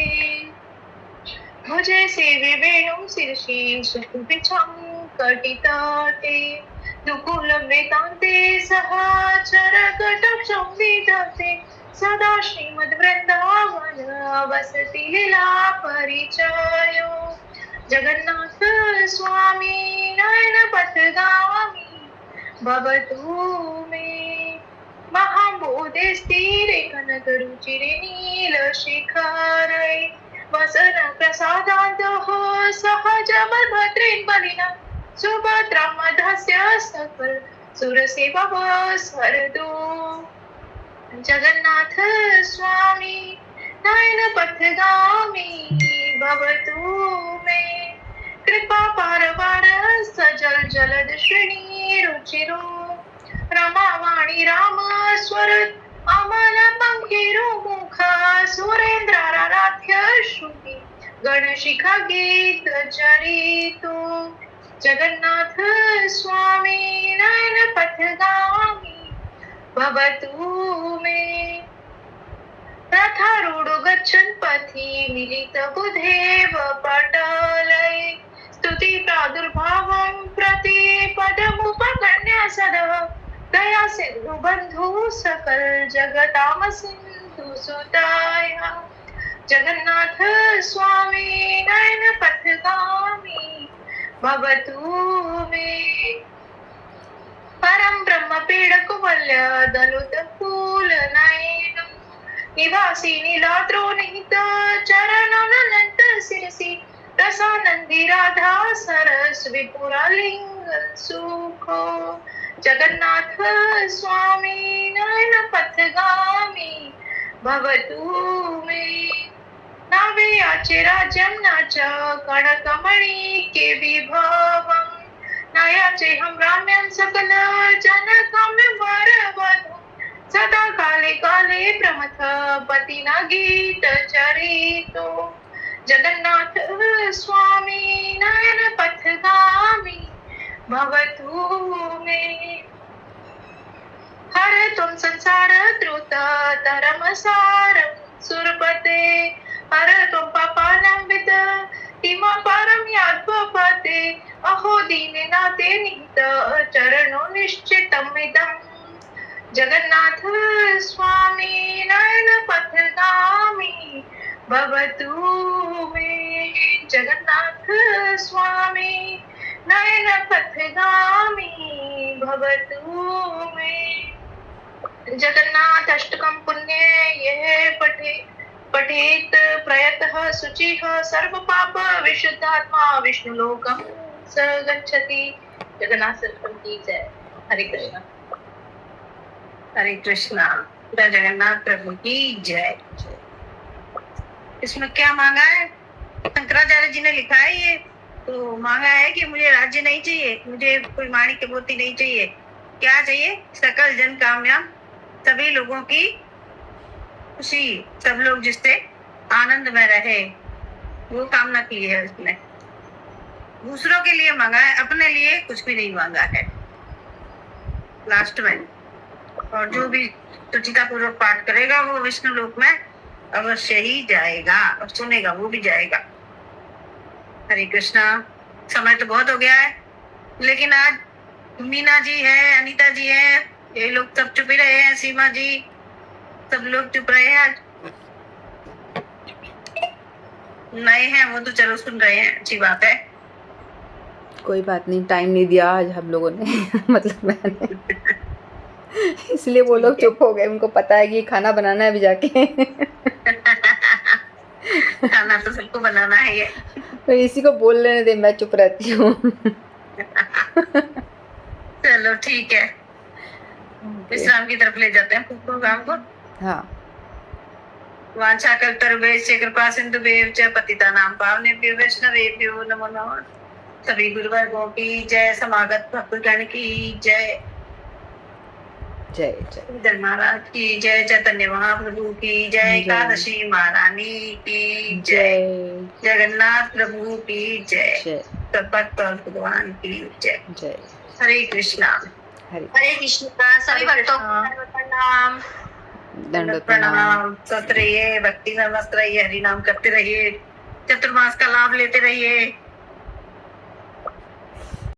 S2: मुझे सेवे वेणुं शिरसि सुखविच्छं कटितटे दुकुल वेदान्ते सहचर कटाक्षं विदते सदा श्रीमद्वृन्दावन वसति लीला परिचयो जगन्नाथ स्वामी नयन पथगामी भवतु मे। महाबोधे स्थिरे कनकरुचिरे नीलशिखरे वसन प्रसादान्तः सहज बलभद्रेण बलिना सुभद्रा मधस्य सकल सुरसेवा स्मरतु जगन्नाथ स्वामी नयन पथगामी भवतु मे। कृपा पारवार सजल जलद श्रेणी रुचिरो रमावाणी राम स्वरत अमल पंखिरो मुख सुरेंद्राराध्य श्रुति गणशिखा गीत चरितो जगन्नाथ स्वामी नयन पथगामी भवतु मे। रथारूढो गच्छन् पथि मिलित बुधेव पटलये स्तुति प्रादुर्भावं प्रति पदमुपगण्य सदा दया सिन्धु बन्धु सकल जगताम सिन्धु सुताय जगन्नाथ स्वामी नयन पथगामी भवतु मे। परम ब्रह्म पीड कुवल्य दलुत फूल नयन निवासी नीलाद्रो निहित चरणनंत शिरसी रसानंदी राधा सरस विपुरा लिंग सुखो जगन्नाथ स्वामी नयन पथगामी भवतु मे। नावे याचे राज्यम नाच कणकमणि के विभवम नायाचे हम राम्यम सकल जनकम वरवधु सदा काले काले प्रमथ पतिना गीत चरितो जगन्नाथ स्वामी नयन पथगामी भवतु मे। हर तुम संसार द्रुत तरम सारम सुरपते हर तुम पापानंबित इमा परम याद्वपते अहो दीने नाते निहित चरणो निश्चितम इदम जगन्नाथ स्वामी नयन पथगामी भवतु मे। जगन्नाथ स्वामी नयन पथगामी भवतु मे। जगन्नाथ अष्टकं पुण्य यह पठेत प्रयतः शुचिः सर्व पाप विशुद्धात्मा विष्णुलोकं स गच्छति। जगन्नाथ सरस्वती की जय। हरे कृष्णा। हरे कृष्णा। जगन्नाथ प्रभु की जय। इसमें क्या मांगा है? शंकराचार्य जी ने लिखा है ये तो मांगा है कि मुझे राज्य नहीं चाहिए, मुझे कोई माणिक्य मोती नहीं चाहिए, क्या चाहिए? सकल जन कामयाब, सभी लोगों की खुशी, सब लोग जिससे आनंद में रहे, वो कामना की है उसने। दूसरों के लिए मांगा है, अपने लिए कुछ भी नहीं मांगा है लास्ट में। और जो भी सुचिता पूर्वक पाठ करेगा वो विष्णु लोक में अवश्य ही जाएगा, और सुनेगा वो भी जाएगा। हरे कृष्णा। समय तो बहुत हो गया है, लेकिन आज मीना जी है, अनीता जी है, ये लोग सब चुप ही रहे हैं, सीमा जी सब लोग चुप रहे हैं आज। नए हैं वो तो चलो सुन रहे हैं, अच्छी बात है।
S3: कोई बात नहीं, टाइम नहीं दिया आज हम लोगों ने मतलब मैंने, इसलिए वो लोग चुप हो गए। उनको पता है कि खाना बनाना है अभी जाके
S2: खाना तो सबको बनाना है ये।
S3: तो इसी को बोल लेने दे, मैं चुप रहती हूँ
S2: चलो ठीक है, विश्राम की तरफ ले जाते हैं प्रोग्राम को।
S3: हाँ।
S2: वांछा कल्पतरुभ्यश्च कृपा सिंधुभ्यः च पतितानां पावनेभ्यो वैष्णवेभ्यो नमो नमः। सभी गुरुवर्गों की जय, समागत भक्तगण की जय,
S3: जय जय
S2: इधर महाराज की जय, चैतन्य महाप्रभु की जय, एकादशी महारानी की जय, जगन्नाथ प्रभु की जय,
S3: जय
S2: सब भक्त और भगवान की जय।
S3: जय।
S2: हरे कृष्णा।
S3: हरे
S1: हरे कृष्णा। सभी भक्तों को प्रणाम।
S3: दंडवत
S2: प्रणाम। स्वस्थ रहिए, भक्ति में मस्त रहिए, हरि नाम करते रहिए, चतुर्मास का लाभ लेते रहिए।